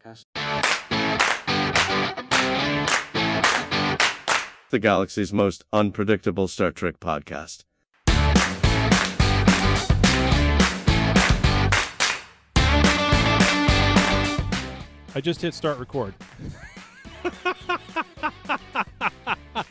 Trekcast. The galaxy's most unpredictable Star Trek podcast. I just hit start record.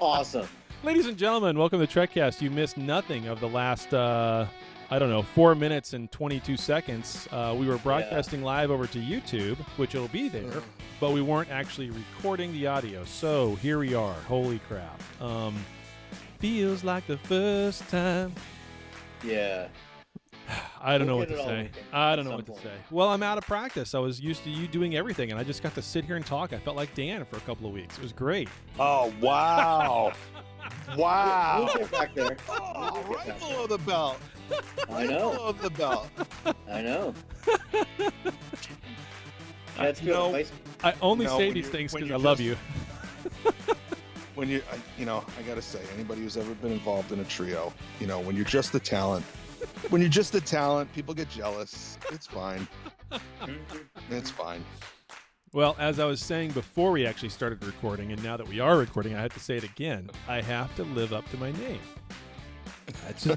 Awesome. Ladies and gentlemen, welcome to Trekcast. You missed nothing of the last, 4 minutes and 22 seconds. We were broadcasting live over to YouTube, which will be there, but we weren't actually recording the audio. So here we are. Holy crap. Feels like the first time. Yeah. I don't know We'll what to get it all say. working I at don't know some what to point. say. Well, I'm out of practice. I was used to you doing everything, and I just got to sit here and talk. I felt like Dan for a couple of weeks. It was great. Oh, wow. Wow. We'll get back there. Oh, right below the belt. I know. Below the belt. I know. That's good. You know, Vice- I only No, say when these you're- things when because I you're love just- you. When I gotta say, anybody who's ever been involved in a trio, when you're just the talent, people get jealous. It's fine. It's fine. Well, as I was saying before we actually started recording, and now that we are recording, I have to say it again. I have to live up to my name.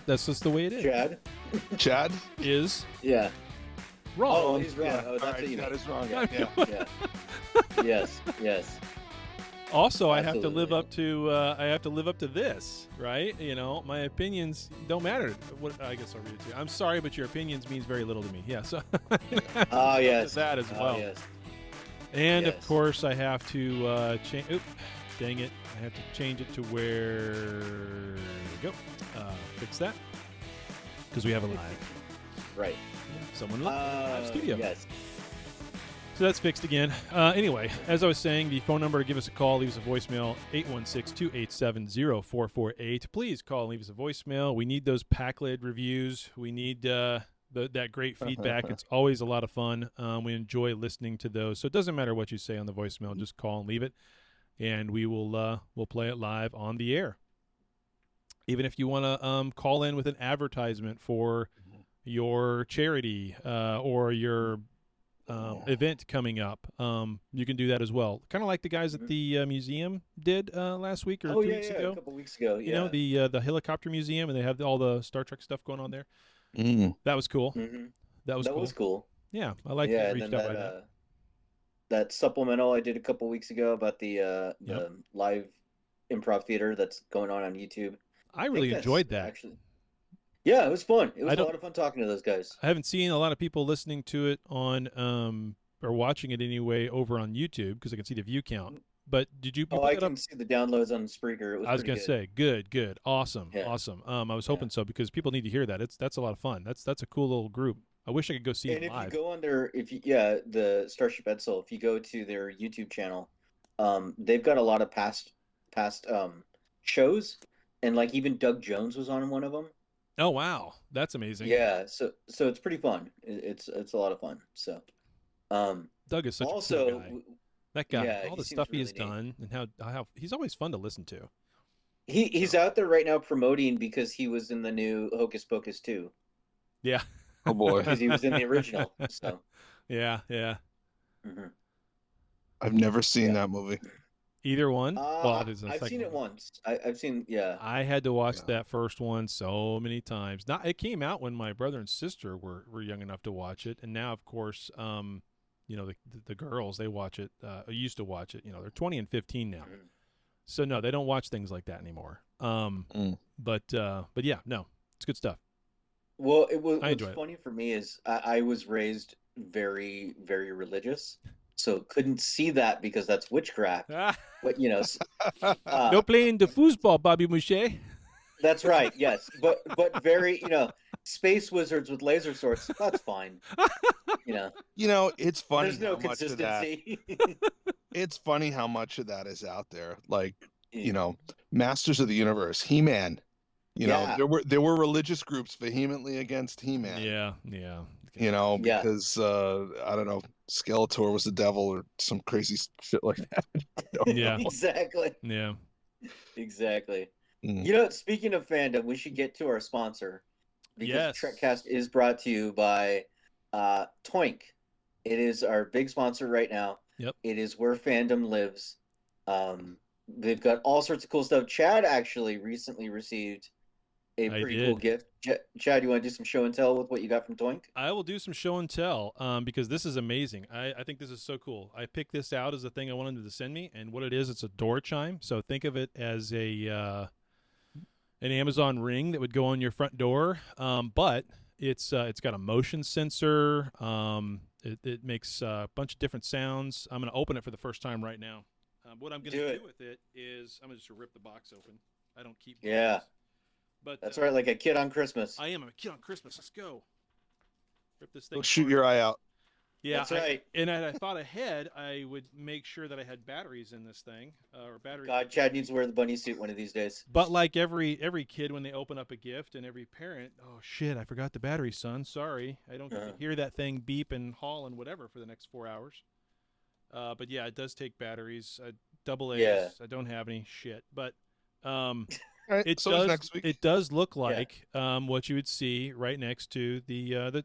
That's just the way it is. Chad? Chad? Is Yeah. wrong. Oh, he's wrong. Yeah. Oh, that's All what right, you that mean. is wrong. I Yeah. Yeah. Yes. Also, I have to live Absolutely. up to this, right? My opinions don't matter. I guess I'll read it to you. I'm sorry, but your opinions means very little to me. Yeah, so Oh, yes. that as well. Oh, yes. And of Yes. course, I have to change. Oop, dang it! I have to change it to where. There we go. Fix that because we have a live. Right. Someone live studio. Yes. So that's fixed again. Anyway, as I was saying, the phone number to give us a call, leave us a voicemail, 816-287-0448. Please call and leave us a voicemail. We need those pack lid reviews. We need that great feedback. It's always a lot of fun. We enjoy listening to those. So it doesn't matter what you say on the voicemail. Just call and leave it, and we'll play it live on the air. Even if you want to call in with an advertisement for your charity or your event coming up, you can do that as well. Kind of like the guys at the museum did last week or 2 weeks ago. A couple weeks ago. Yeah. The helicopter museum, and they have all the Star Trek stuff going on there. Mm. That was cool. Mhm. That was That cool. was cool. Yeah, I like Yeah, that and you reached then out by that. that supplemental I did a couple weeks ago about the live improv theater that's going on YouTube. I really think that's enjoyed that. Actually, yeah, it was fun. It I was a don't- lot of fun talking to those guys. I haven't seen a lot of people listening to it on or watching it anyway over on YouTube because I can see the view count. But did you? Oh, put I that up? can see the downloads on Spreaker. It was I was pretty gonna good. say, good, awesome. Yeah. I was hoping so because people need to hear that. That's a lot of fun. That's a cool little group. I wish I could go see And it if live. you go on their, the Starship Edsel, if you go to their YouTube channel, they've got a lot of past shows, and like even Doug Jones was on one of them. Oh wow, that's amazing. Yeah, so it's pretty fun. It's a lot of fun. So, Doug is such also, a cool guy. That guy, yeah, all he the seems stuff he has really neat. done, and how he's always fun to listen to. he's out there right now promoting because he was in the new Hocus Pocus 2 Yeah. Oh, boy. because he was in the original. So, Yeah. mhm. I've never seen Yeah. that movie. Either one. Well, it is the I've second seen it one. once. I've seen, yeah. I had to watch Yeah. that first one so many times. Not it came out when my brother and sister were young enough to watch it, and now of course, the girls they watch it. Used to watch it. They're 20 and 15 now, Mhm. so no, they don't watch things like that anymore. But yeah, no, it's good stuff. Well, I what's enjoy it. funny for me is I was raised very, very religious, so couldn't see that because that's witchcraft. But No playing the foosball, Bobby Mouche. that's right. Yes, but very, space wizards with laser swords. That's fine. It's funny There's no how much of that. consistency. It's funny how much of that is out there. Like, Yeah. Masters of the Universe, He-Man. Yeah. There were religious groups vehemently against He-Man. Yeah. Yeah. Because I don't know, Skeletor was the devil or some crazy shit like that. I don't Yeah. know. Exactly. Yeah. Exactly. Mm. Speaking of fandom, we should get to our sponsor because Yes. Trekcast is brought to you by Toink. It is our big sponsor right now. Yep. It is where fandom lives. They've got all sorts of cool stuff. Chad actually recently received a I pretty cool did. gift. Chad, you want to do some show and tell with what you got from Toink? I will do some show and tell because this is amazing. I think this is so cool. I picked this out as the thing I wanted them to send me, and what it is, it's a door chime. So think of it as an Amazon Ring that would go on your front door, but it's got a motion sensor. It makes a bunch of different sounds. I'm going to open it for the first time right now. What I'm going to do with it is I'm going to just rip the box open. I don't keep boxes. Yeah. But That's right, like a kid on Christmas. I am a kid on Christmas. Let's go. Rip this thing. Go shoot apart. your eye out. Yeah, That's right. And I thought ahead, I would make sure that I had batteries in this thing, or batteries. God, Chad needs to wear the bunny suit one of these days. But like every kid when they open up a gift, and every parent, oh shit, I forgot the battery, son. Sorry, I don't get to hear that thing beep and haul and whatever for the next 4 hours. But yeah, it does take batteries. Double A's. Yeah. I don't have any shit, but Right, it so does. next week. It does look like what you would see right next to the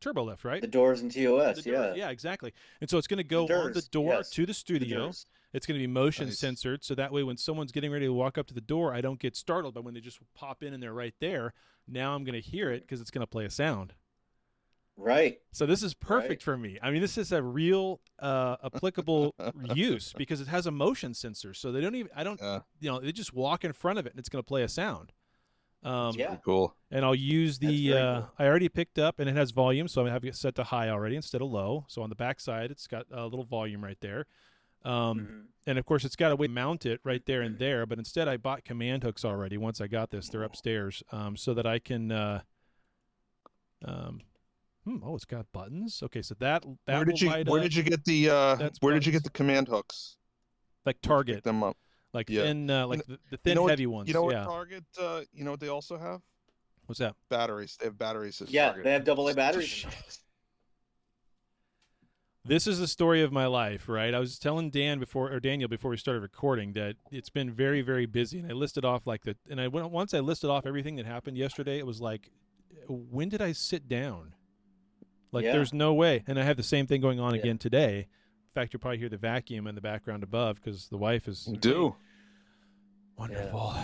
turbo lift, right? The doors and TOS, The door- yeah. yeah, exactly. And so it's going to go on the doors, door yes. to the studio. doors. It's going to be motion Nice. censored, so that way when someone's getting ready to walk up to the door, I don't get startled by when they just pop in and they're right there. Now I'm going to hear it because it's going to play a sound. Right. So this is perfect Right. for me. I mean, this is a real applicable use because it has a motion sensor. So they don't even, they just walk in front of it and it's going to play a sound. Yeah. Pretty cool. And I'll use the, That's very cool. I already picked up, and it has volume, so I'm going to have it set to high already instead of low. So on the back side, it's got a little volume right there. And, of course, it's got a way to mount it right there and there, but instead I bought command hooks already once I got this. They're upstairs so that I can it's got buttons. Okay, so that Where did you light where up. did you get the That's where did you buttons. get the command hooks? Like Pick Target, them up. like Yeah. thin, like the thin, You know what- heavy ones. You know what yeah. Target? You know what they also have? What's that? Batteries. They have batteries. At Yeah, Target. they have AA batteries in them. This is the story of my life, right? I was telling Daniel before we started recording that it's been very, very busy, and I listed off once I listed off everything that happened yesterday, it was like, when did I sit down? Like, Yeah. there's no way. And I have the same thing going on Yeah. again today. In fact, you'll probably hear the vacuum in the background above because the wife is You do. wonderful.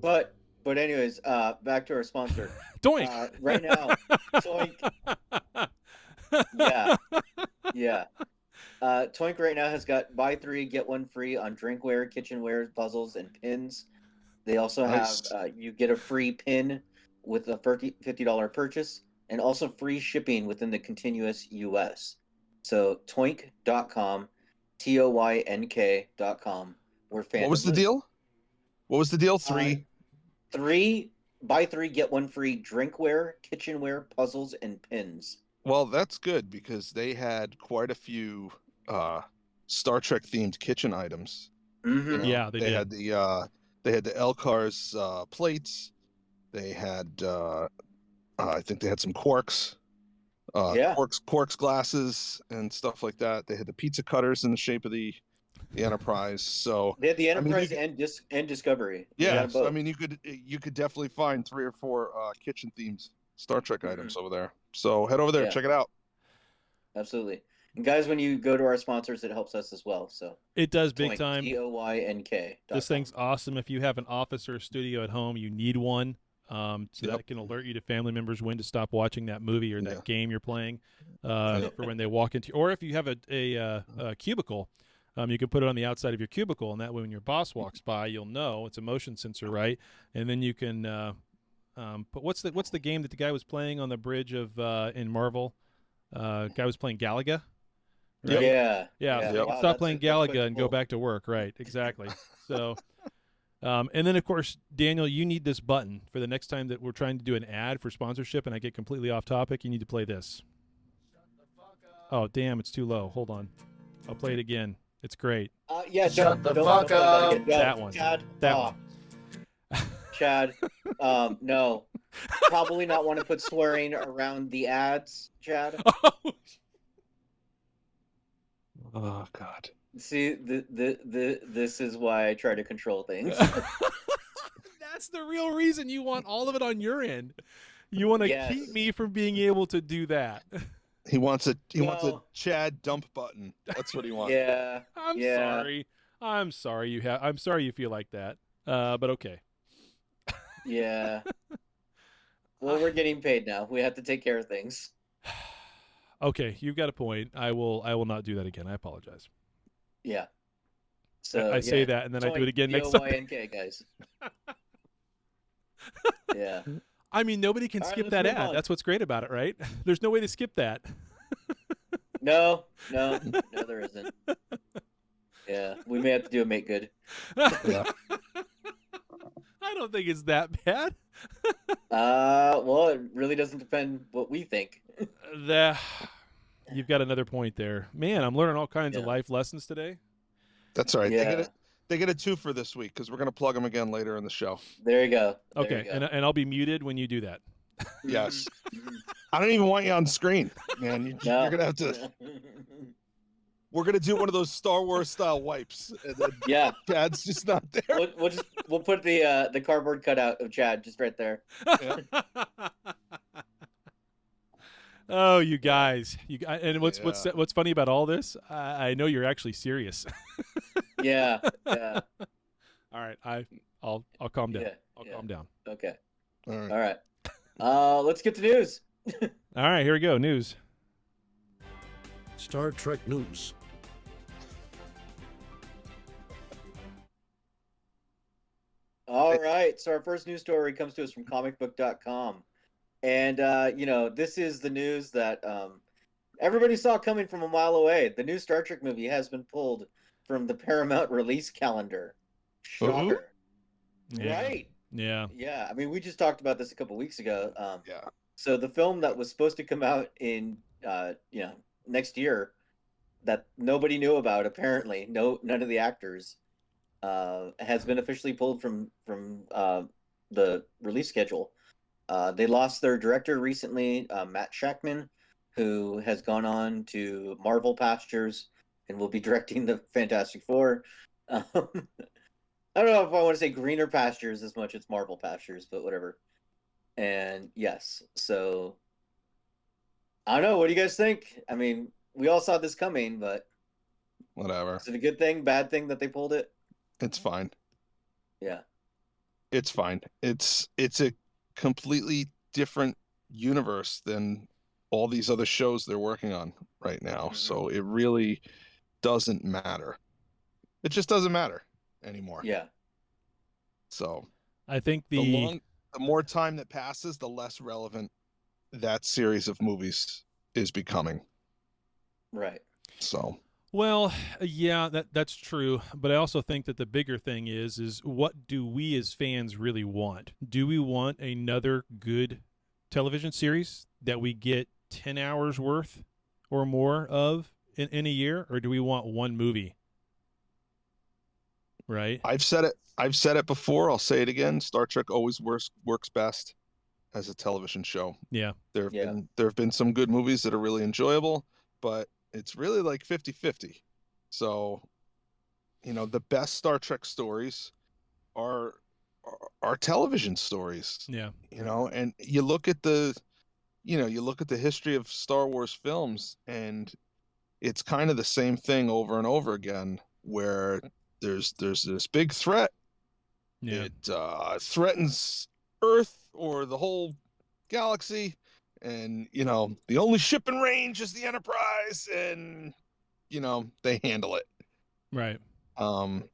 But anyways, back to our sponsor. Doink. Right now, Toink. Yeah. Toink right now has got buy 3 get 1 free on drinkware, kitchenware, puzzles, and pins. They also Nice. have you get a free pin with a $50 purchase, and also free shipping within the continuous US. So toink.com, TOYNK.com. We're fans. What was the deal? What was the deal? Three. Buy 3 get 1 free drinkware, kitchenware, puzzles, and pins. Well, that's good because they had quite a few Star Trek themed kitchen items. Mm-hmm. You know, Yeah, they did. had they had the Elcar's plates. They had I think they had some quarks. Yeah. Quarks glasses and stuff like that. They had the pizza cutters in the shape of the Enterprise. So They had the I mean, Enterprise you and Discovery. They yeah, had so, I both. mean you could definitely find 3 or 4 kitchen themed Star Trek items over there. So head over there, Yeah. check it out. Absolutely. And guys, when you go to our sponsors, it helps us as well. So It does big Toink, time. TOYNK. This thing's awesome. If you have an office or a studio at home, you need one. So Yep. that can alert you to family members when to stop watching that movie or that Yeah. game you're playing for when they walk into. Or if you have a cubicle, you can put it on the outside of your cubicle, and that way when your boss walks by, you'll know it's a motion sensor, right? And then you can. But what's the game that the guy was playing on the bridge of in Marvel? Guy was playing Galaga. Yep. Yeah. Yeah, so you Yep. can Wow, stop playing that's Galaga quite and go cool. back to work. Right, exactly. So, and then, of course, Daniel, you need this button for the next time that we're trying to do an ad for sponsorship and I get completely off topic. You need to play this. Oh, damn, it's too low. Hold on. I'll play it again. It's great. Yeah. Shut the don't fuck play that up. again. No, That one. Chad. That oh. Chad. No. Probably not want to put swearing around the ads, Chad. Oh God. See, this is why I try to control things. That's the real reason you want all of it on your end. You want to Yes. keep me from being able to do that. He wants a Well- Chad dump button. That's what he wants. Yeah. I'm yeah. sorry. I'm sorry I'm sorry you feel like that. But okay. Yeah. Well, we're getting paid now. We have to take care of things. Okay, you've got a point. I will not do that again. I apologize. Yeah. So I say yeah, that and then I do join it again next Sunday. BOYNK, guys. Yeah. I mean, nobody can All right, skip let's that move ad. on. That's what's great about it, right? There's no way to skip that. No, there isn't. Yeah, we may have to do a make good. Yeah. I don't think it's that bad. Well, it really doesn't depend what we think. You've got another point there. Man, I'm learning all kinds of Yeah. life lessons today. That's all right. Yeah. They get a 2 for this week because we're gonna plug them again later in the show. There you go. There Okay, you go. and I'll be muted when you do that. Yes. Mhm. I don't even want you on screen, man. No. You're gonna have to. We're gonna do one of those Star Wars style wipes, and then Yeah, Chad's just not there. we'll put the cardboard cutout of Chad just right there. Oh, you guys! And what's Yeah. what's funny about all this? I know you're actually serious. Yeah. All right, I'll calm down. Yeah, I'll yeah. calm down. Okay. All right. All right. Let's get to news. All right, here we go. News. Star Trek news. All right. So our first news story comes to us from comicbook.com. And this is the news that everybody saw coming from a mile away. The new Star Trek movie has been pulled from the Paramount release calendar. Shocker. Yeah. Right. Yeah. Yeah. I mean, we just talked about this a couple weeks ago. Yeah. So the film that was supposed to come out in next year that nobody knew about, apparently, none of the actors, has been officially pulled from the release schedule. They lost their director recently, Matt Shakman, who has gone on to Marvel pastures and will be directing the Fantastic Four. I don't know if I want to say greener pastures as much as Marvel pastures, but whatever. And yes, so I don't know. What do you guys think? I mean, we all saw this coming, but Whatever. is it a good thing, bad thing that they pulled it? It's fine. Yeah. It's fine. It's a completely different universe than all these other shows they're working on right now. Mhm. So it really doesn't matter. It just doesn't matter anymore. Yeah. So I think the more time that passes, the less relevant that series of movies is becoming. Right. So Well, yeah, that's true. But I also think that the bigger thing is what do we as fans really want? Do we want another good television series that we get 10 hours worth or more of in a year, or do we want one movie? Right? I've said it before. I'll say it again. Star Trek always works best as a television show. Yeah. There have been some good movies that are really enjoyable, but it's really like 50-50. So, the best Star Trek stories are television stories. Yeah. And you look at the history of Star Wars films, and it's kind of the same thing over and over again, where there's this big threat. Yeah. It threatens Earth or the whole galaxy, and the only ship in range is the Enterprise, and they handle it. Right. Mhm.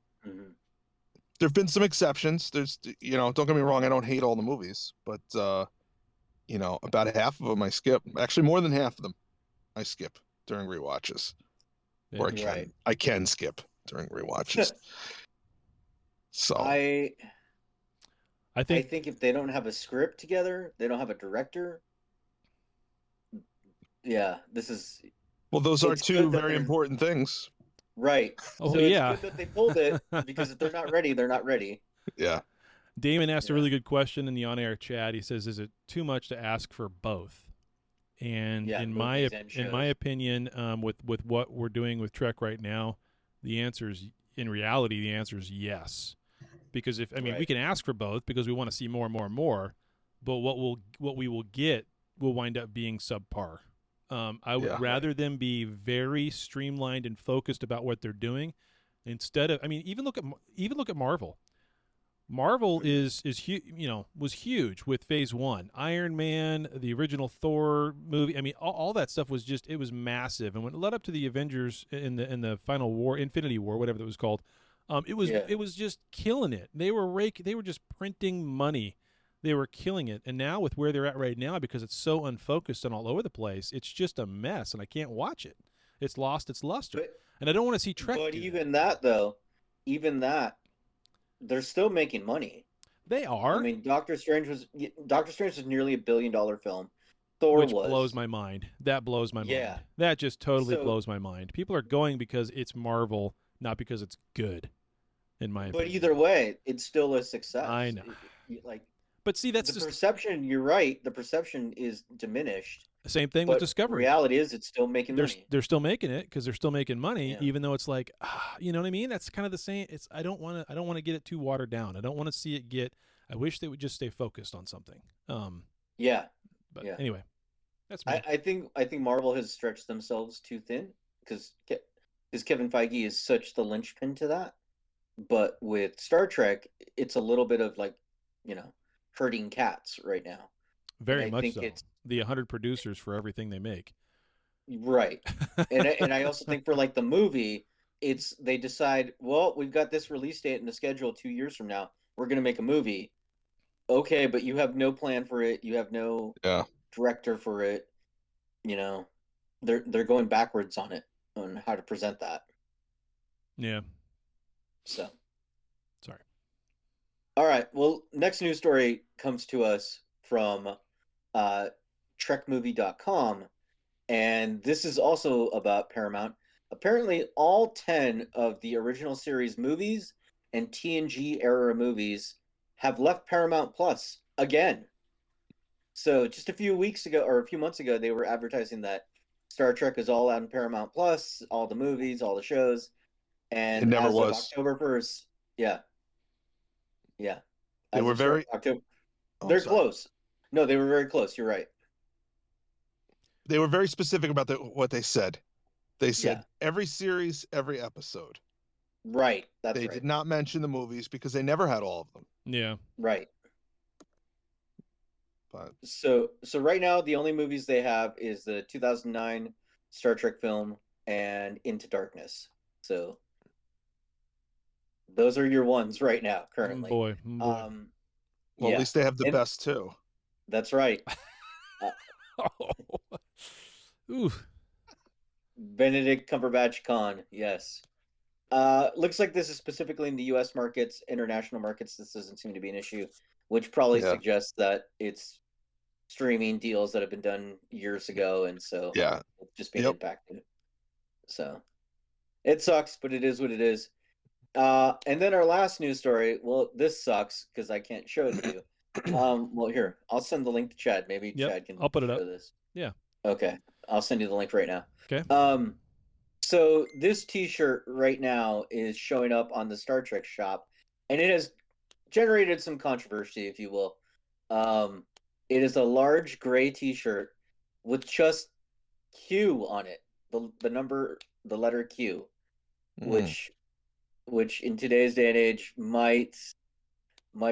There've been some exceptions. There's don't get me wrong, I don't hate all the movies, but about half of them I skip. Actually, more than half of them I skip during rewatches. Or Right. I can skip during rewatches. So I think think if they don't have a script together, they don't have a director. Yeah, this is well, those are it's two good that very they're- important things. right. Oh, so yeah. it's good that they pulled it, because if they're not ready, they're not ready. Yeah. Damon asked a Yeah. really good question in the on-air chat. He says, "Is it too much to ask for both?" And Yeah, in movies my and opinion, with what we're doing with Trek right now, the answer is yes. Because we Right. can ask for both because we want to see more and more and more, but what we will get will wind up being subpar. I would Yeah. rather them be very streamlined and focused about what they're doing instead of. I mean, even look at Marvel. Marvel is was huge with Phase 1. Iron Man, the original Thor movie. I mean, all that stuff was just, it was massive. And when it led up to the Avengers in the final war, Infinity War, whatever that was called, it was just killing it. They were just printing money. They were killing it. And now with where they're at right now, because it's so unfocused and all over the place, it's just a mess, and I can't watch it. It's lost its luster. And I don't want to see Trek But do even that, though, even that, they're still making money. They are. I mean, Doctor Strange was nearly $1 billion film. Thor Which was. blows my mind. That blows my Yeah. mind. That just totally So- blows my mind. People are going because it's Marvel, not because it's good, in my But opinion. either way, it's still a success. I know. Like But see, that's the just perception. You're right. The perception is diminished. the same thing But with Discovery. reality is, it's still making money. They're still making it because they're still making money, Yeah. even though it's like, you know what I mean? That's kind of the same. I don't want to get it too watered down. I don't want to see it get. I wish they would just stay focused on something. Yeah. But Yeah. anyway, that's me. I think Marvel has stretched themselves too thin because Kevin Feige is such the linchpin to that. But with Star Trek, it's a little bit of like, herding cats right now. Very I much think so. it's- The 100 producers for everything they make. Right. And I also think for like the movie, they decide, well, we've got this release date in the schedule 2 years from now. We're going to make a movie. Okay, but you have no plan for it. You have no Yeah. director for it. They're going backwards on it, on how to present that. Yeah. So, Sorry. all right. Well, next news story comes to us from trekmovie.com, and this is also about Paramount. Apparently, all 10 of the original series movies and TNG era movies have left Paramount Plus again. So just a few months ago, they were advertising that Star Trek is all on Paramount Plus, all the movies, all the shows, and It never as was. of October 1st, yeah. They As were of very- October. Oh, They're sorry. close. No, they were very close. You're right. They were very specific about what they said. They said Yeah. every series, every episode. Right. That's They right. did not mention the movies because they never had all of them. Yeah. Right. But So right now, the only movies they have is the 2009 Star Trek film and Into Darkness. So those are your ones right now, currently. Boy. well, yeah, at least they have the And- best too. that's right. Ooh. Benedict Cumberbatch Khan, yes. Looks like this is specifically in the U.S. markets. International markets, this doesn't seem to be an issue, which probably Yeah. suggests that it's streaming deals that have been done years ago, and so Yeah. it's just being Yep. impacted. So it sucks, but it is what it is. And then our last news story. Well, this sucks because I can't show it to you. Well, here, I'll send the link to Chad. Maybe Yep, Chad can I'll put it show up. this. Yeah. Okay, I'll send you the link right now. Okay. So this T-shirt right now is showing up on the Star Trek shop, and it has generated some controversy, if you will. It is a large gray T-shirt with just Q on it, the letter Q, Mm. which in today's day and age might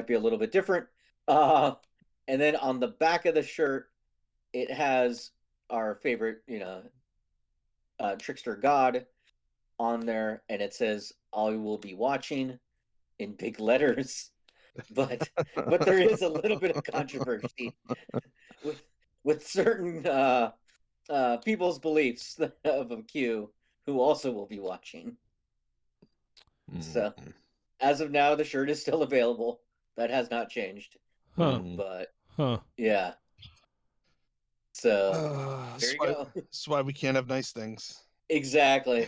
be a little bit different. And then on the back of the shirt, it has our favorite, trickster god on there, and it says "I will be watching" in big letters. But there is a little bit of controversy with certain people's beliefs of a Q who also will be watching. So Mm. as of now, the shirt is still available. That has not changed. Huh. Mm. But Huh. yeah. So That's there you why- go. That's why we can't have nice things. Exactly.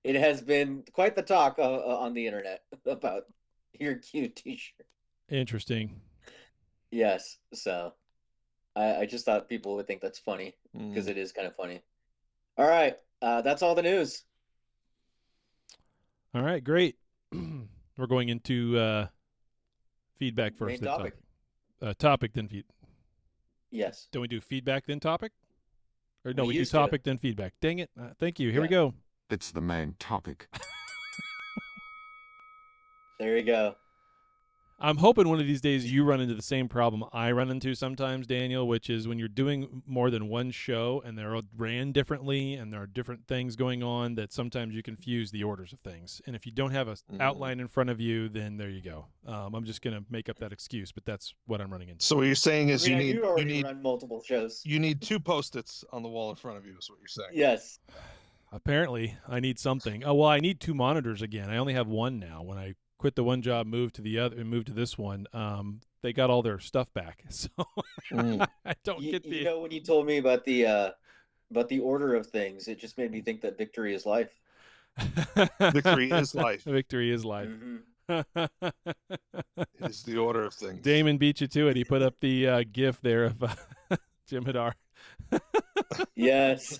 It has been quite the talk on the internet about your cute T-shirt. Interesting. Yes. So I just thought people would think that's funny because Mm. it is kind of funny. All right. That's all the news. All right, great. We're going into feedback first. Main then topic. Topic, then feed. Yes. Don't we do feedback, then topic? Or no, We we do used to. topic then feedback. Dang it! Thank you. Here we Yeah. go. It's the main topic. There you go. I'm hoping one of these days you run into the same problem I run into sometimes, Daniel, which is when you're doing more than one show and they're all ran differently and there are different things going on, that sometimes you confuse the orders of things. And if you don't have an outline in front of you, then there you go. I'm just going to make up that excuse, but that's what I'm running into. So what you're saying is Sabrina, you already need run multiple shows. you need 2 Post-its on the wall in front of you. Is what you're saying? Yes. Apparently, I need something. Oh, well, I need 2 monitors again. I only have one now. When I quit the one job, moved to the other, and moved to this one, they got all their stuff back. So I don't get the. You know, when you told me about the order of things, it just made me think that victory is life. Victory is life. Victory is life. Mm-hmm. It is the order of things. Damon beat you to it. He put up the GIF there of Jim Hadar. Yes,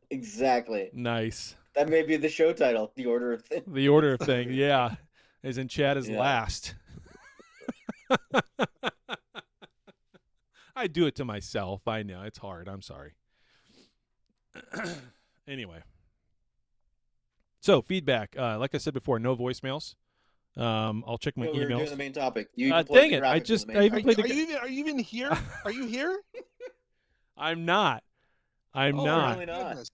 exactly. Nice. That may be the show title, The Order of Things. The order of things, yeah. As in Chad is last. I do it to myself. I know. It's hard. I'm sorry. Anyway. So, feedback. Like I said before, no voicemails. I'll check my No, we were doing emails. the main topic. You Dang deployed the it. graphics on the I main even topic. played Are you even here? Are you here? I'm not. I'm Oh, not. Really not. goodness.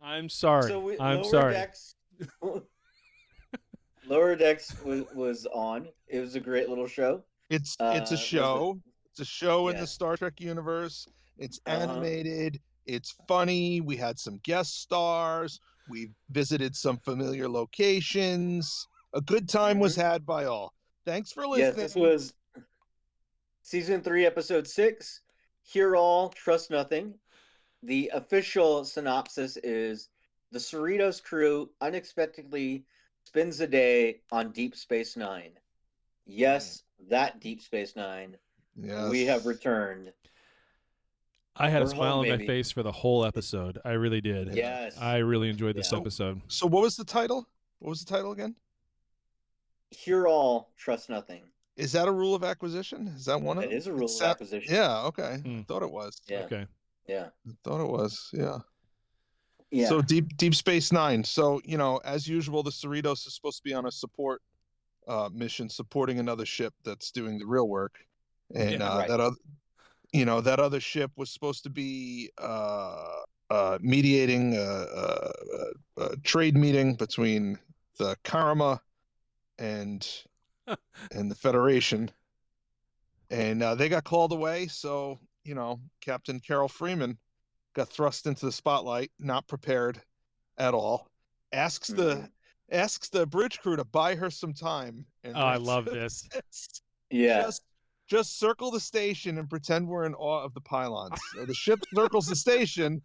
I'm sorry. So I'm Lower sorry. Decks, Lower Decks was on. It was a great little show. It's was a it- show. It's a show in Yeah. the Star Trek universe. It's Uh-huh. animated. It's funny. We had some guest stars. We visited some familiar locations. A good time was had by all. Thanks for Yes, listening. this was season 3, episode 6. Hear all, trust nothing. The official synopsis is the Cerritos crew unexpectedly spends a day on Deep Space Nine. Yes, that Deep Space Nine. Yes. We have returned. I had a We're smile home, on my baby. face for the whole episode. I really did. Yes. I really enjoyed this Yeah. episode. So what was the title? What was the title again? Hear all, trust nothing. Is that a rule of acquisition? Is that one of That them? is a rule It's of acquisition. Yeah, okay. Hmm. I thought it was. Yeah. Okay. Yeah. I thought it was. Yeah. Yeah. So Deep Space Nine. So, as usual, the Cerritos is supposed to be on a support mission, supporting another ship that's doing the real work. And Yeah, right. that other ship was supposed to be mediating a trade meeting between the Karma and the Federation. And they got called away, so Captain Carol Freeman got thrust into the spotlight, not prepared at all. Asks the bridge crew to buy her some time. And Oh, I love this. Yeah. Just circle the station and pretend we're in awe of the pylons. So the ship circles the station.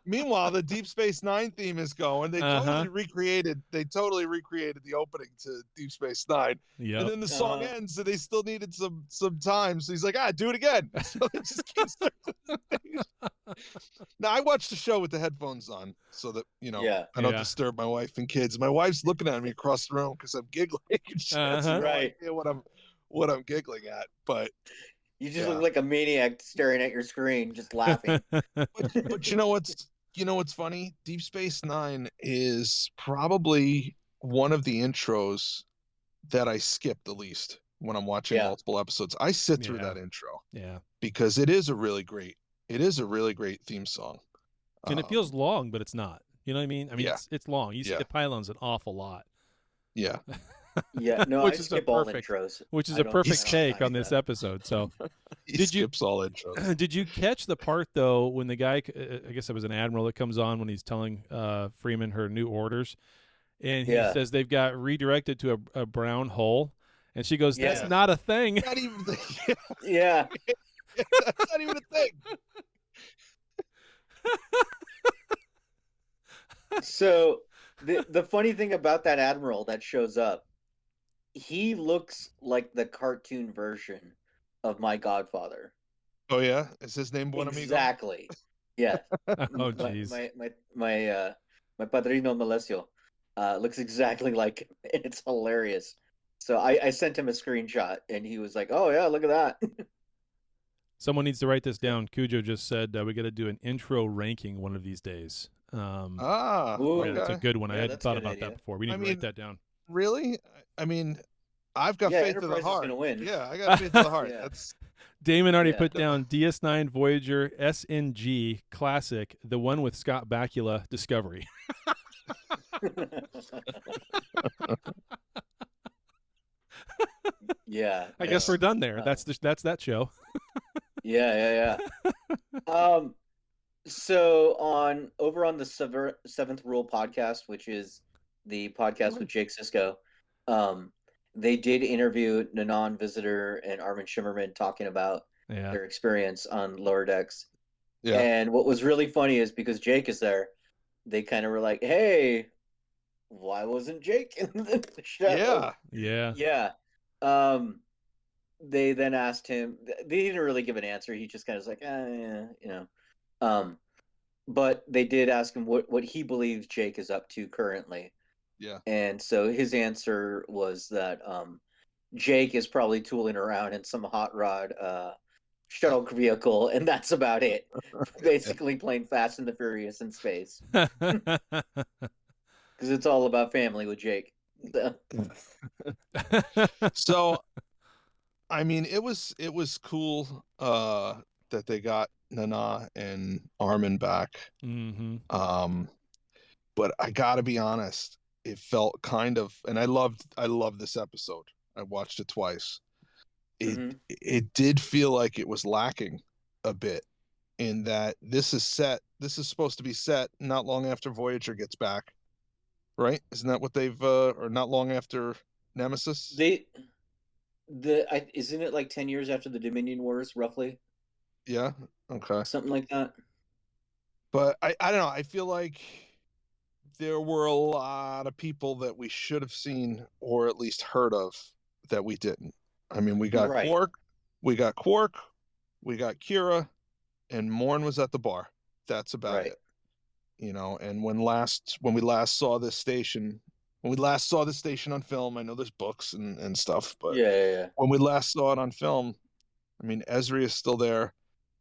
Meanwhile, the Deep Space Nine theme is going. They totally recreated the opening to Deep Space Nine. Yep. And then the song ends, and they still needed some time. So he's like, do it again. So they just keep circling the station. Now I watched the show with the headphones on so that I don't disturb my wife and kids. My wife's looking at me across the room because I'm giggling. She has no Right. idea what I'm giggling at, but You just look like a maniac staring at your screen, just laughing. but you know what's funny? Deep Space Nine is probably one of the intros that I skip the least when I'm watching multiple episodes. I sit through that intro. Yeah. Because it is a really great theme song. And it feels long, but it's not. You know what I mean? It's long. You see the pylons an awful lot. Yeah. Yeah, no, Which I is skip a all perfect- intros. Which is I a don't- perfect I don't take like on this that. episode. So, He skips all intros. did you catch the part though when the guy? I guess it was an admiral that comes on when he's telling Freeman her new orders, and he says they've got redirected to a brown hole, and she goes, "That's Yeah. not a thing." Not even Yeah. that's not even a thing. So the funny thing about that admiral that shows up, he looks like the cartoon version of my Godfather. Oh yeah? Is his name Buon Amigo? Exactly. Yeah. Oh jeez. My padrino Malesio looks exactly like him, and it's hilarious. So I sent him a screenshot, and he was like, "Oh yeah, look at that." Someone needs to write this down. Cujo just said we got to do an intro ranking one of these days. Ooh, Okay. That's a good one. I Yeah, hadn't that's a thought good about idea. that before. We need I to mean, write that down. Really? I mean, I've got Yeah, faith in the Enterprise is heart. gonna win. Yeah, I got faith in the heart. Yeah. That's Damon already Yeah. put down DS9 Voyager SNG Classic, the one with Scott Bakula Discovery. Yeah. I guess nice. we're done there. Uh, That's that show. Yeah. So over on the Seventh Rule podcast, which is the podcast with Jake Sisko, they did interview Nanan Visitor and Armin Shimmerman talking about Yeah. their experience on Lower Decks. yeah. And what was really funny is because Jake is there, they kind of were like, "Hey, why wasn't Jake in the show?" Yeah. Yeah. Yeah. They then asked him. They didn't really give an answer. He just kind of was like, yeah. But they did ask him what he believes Jake is up to currently. Yeah. And so his answer was that Jake is probably tooling around in some hot rod shuttle vehicle, and that's about it. Basically playing Fast and the Furious in space. Because it's all about family with Jake. So, I mean, it was cool that they got Nana and Armin back. Mm-hmm. But I gotta be honest, it felt kind of, and I loved this episode. I watched it twice. It did feel like it was lacking a bit in that this is supposed to be set not long after Voyager gets back, right? Isn't that what they've or not long after Nemesis? Isn't it like 10 years after the Dominion Wars, roughly? Yeah. Okay. Something like that. But I don't know. I feel like there were a lot of people that we should have seen or at least heard of that we didn't. I mean, we got Right. Quark, we got Kira, and Morn was at the bar. That's about Right. it. And when we last saw this station on film, I know there's books and stuff, but Yeah. when we last saw it on film, I mean, Ezri is still there,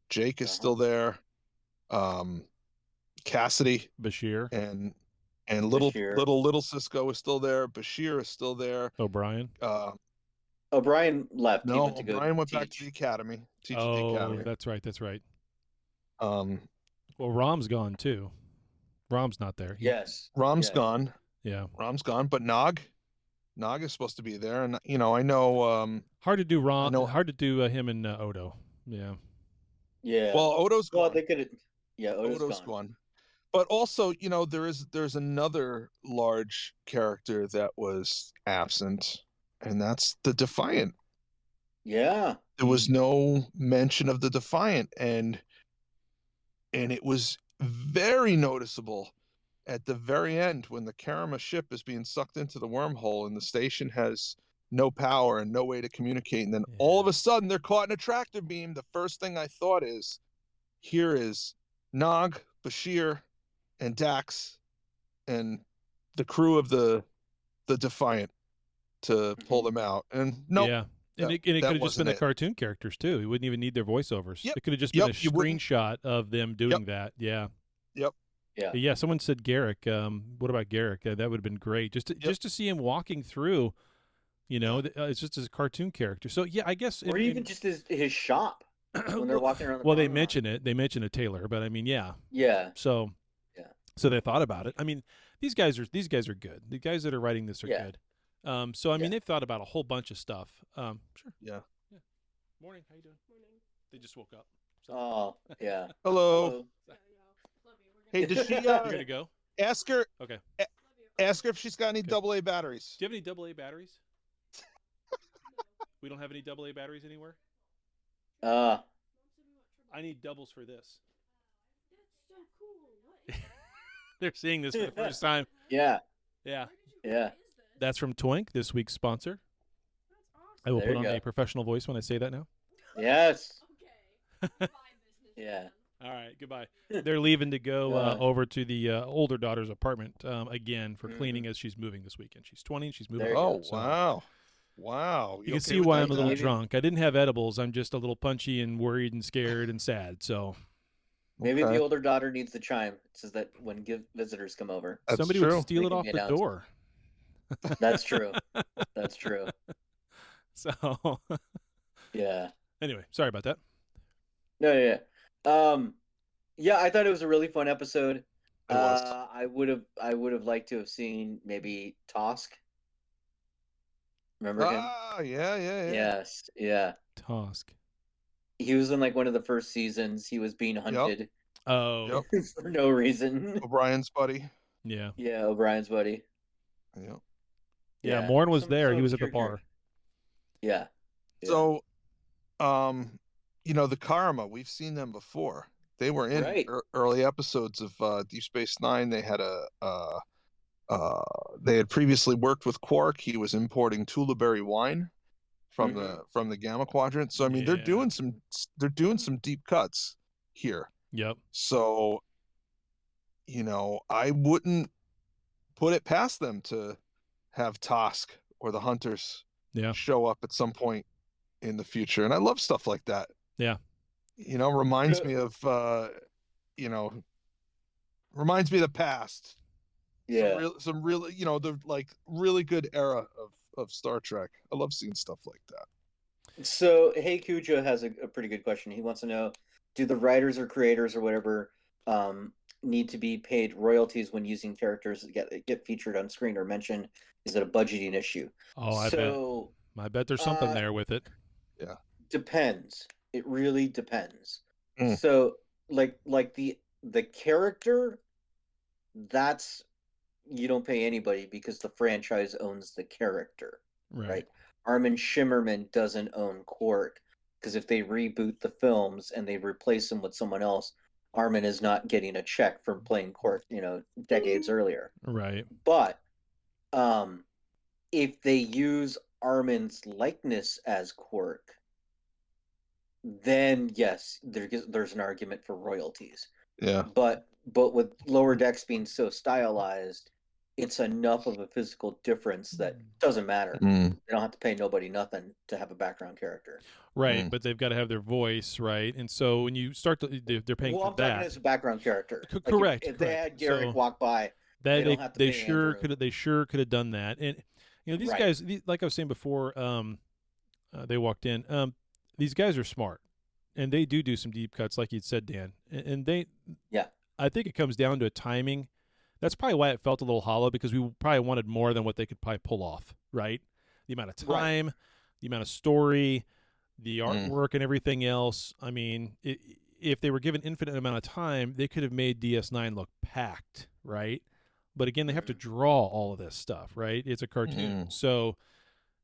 Jake is still there, Cassidy Bashir. and little Bashir. little Sisko is still there, Bashir is still there. O'Brien. O'Brien left. He No, went to go O'Brien went teach. back to the academy, teach at the Oh, academy. that's right. Um, Well, Rom's gone too. Rom's not there. Yes. Rom's Yeah. gone. Yeah. Rom's gone, but Nog is supposed to be there, and I know. Hard to do Rom. I know- Hard to do him and Odo. Yeah. Yeah. Well, Odo's Well, gone. they could. Yeah, Odo's gone. gone. But also, there's another large character that was absent, and that's the Defiant. Yeah. There was no mention of the Defiant, and it was very noticeable at the very end when the Karama ship is being sucked into the wormhole and the station has no power and no way to communicate, and then all of a sudden they're caught in a tractor beam. The first thing I thought is, here is Nog, Bashir, and Dax, and the crew of the Defiant to pull them out. And no, Yeah. And it could have just been wasn't the it. cartoon characters too. You wouldn't even need their voiceovers. Yep. It could have just Yep, been a you wouldn't. screenshot of them doing that. Yeah. Yep. Yeah. Yeah. Someone said Garrick. What about Garrick? That would have been great. Just to see him walking through. It's just as a cartoon character. So yeah, I guess. Or even just his shop when they're walking around. The well, they promenade. mention it. They mention a Taylor, but I mean, yeah. Yeah. So. Yeah. So they thought about it. I mean, these guys are good. The guys that are writing this are Yeah. good. So I mean, Yeah. they've thought about a whole bunch of stuff. Sure. Yeah. Morning. How you doing? Morning. They just woke up. Oh, yeah. Hello. Hey, does she You're gonna go? ask her? Okay. Ask her if she's got any Okay. AA batteries. Do you have any AA batteries? We don't have any AA batteries anywhere. I need doubles for this. They're seeing this for the first time. Yeah. Yeah. Yeah. That's from Twink, this week's sponsor. I will There put you on go. a professional voice when I say that now. Yes. Yeah. All right, goodbye. They're leaving to go over to the older daughter's apartment again for cleaning as she's moving this weekend. She's 20 and she's moving. There you out, go. Oh so wow! Wow. You can okay see with why that, I'm a little Dad? drunk. I didn't have edibles. I'm just a little punchy and worried and scared and sad. So Maybe Okay. the older daughter needs the chime. It says that when visitors come over. That's somebody would true. steal They it can off be the announced. door. That's true. That's true. So Yeah. anyway, sorry about that. No, yeah. Yeah, I thought it was a really fun episode. It was. I would have liked to have seen maybe Tosk. Remember him? Yeah. Yes, yeah. Tosk. He was in like one of the first seasons. He was being hunted Oh, Yep. for no reason. O'Brien's buddy. yeah. Yeah, O'Brien's buddy. Yep. Yeah, Morn was there. He was at the obscure bar. Yeah. Yeah. So, the Karma, we've seen them before. They were in Right. early episodes of Deep Space Nine. They had they had previously worked with Quark. He was importing Tulaberry wine from the Gamma Quadrant. So I mean, they're Yeah. doing some deep cuts here. Yep. So, I wouldn't put it past them to have Tosk or the Hunters Yeah. show up at some point in the future. And I love stuff like that. Yeah. Reminds me of reminds me of the past. Yeah. Some really, the like really good era of Star Trek. I love seeing stuff like that. So, Hey Cujo has a pretty good question. He wants to know, do the writers or creators or whatever need to be paid royalties when using characters that get featured on screen or mentioned? Is it a budgeting issue? Oh, I bet there's something there with it. Depends. It really depends. Mm. So, like the character, that's you don't pay anybody because the franchise owns the character, right? Armin Shimmerman doesn't own Quark because if they reboot the films and they replace him with someone else, Armin is not getting a check for playing Quark, decades earlier. Right. But if they use Armin's likeness as Quark, then yes, there's an argument for royalties. Yeah. But with Lower Decks being so stylized, it's enough of a physical difference that it doesn't matter. Mm. They don't have to pay nobody nothing to have a background character. Right, but they've got to have their voice, right? And so when you start to, they're paying Well, for I'm talking that. as a background character. Like Correct. If they had Garrick So walk by, that don't have to they pay sure Andrew. could have done that. And these Right. guys, like I was saying before, they walked in. These guys are smart, and they do some deep cuts, like you said, Dan. And they, I think it comes down to a timing. That's probably why it felt a little hollow, because we probably wanted more than what they could probably pull off, right? The amount of time, the amount of story, the artwork, and everything else. I mean, if they were given infinite amount of time, they could have made DS9 look packed, right? But again, they have to draw all of this stuff, right? It's a cartoon. So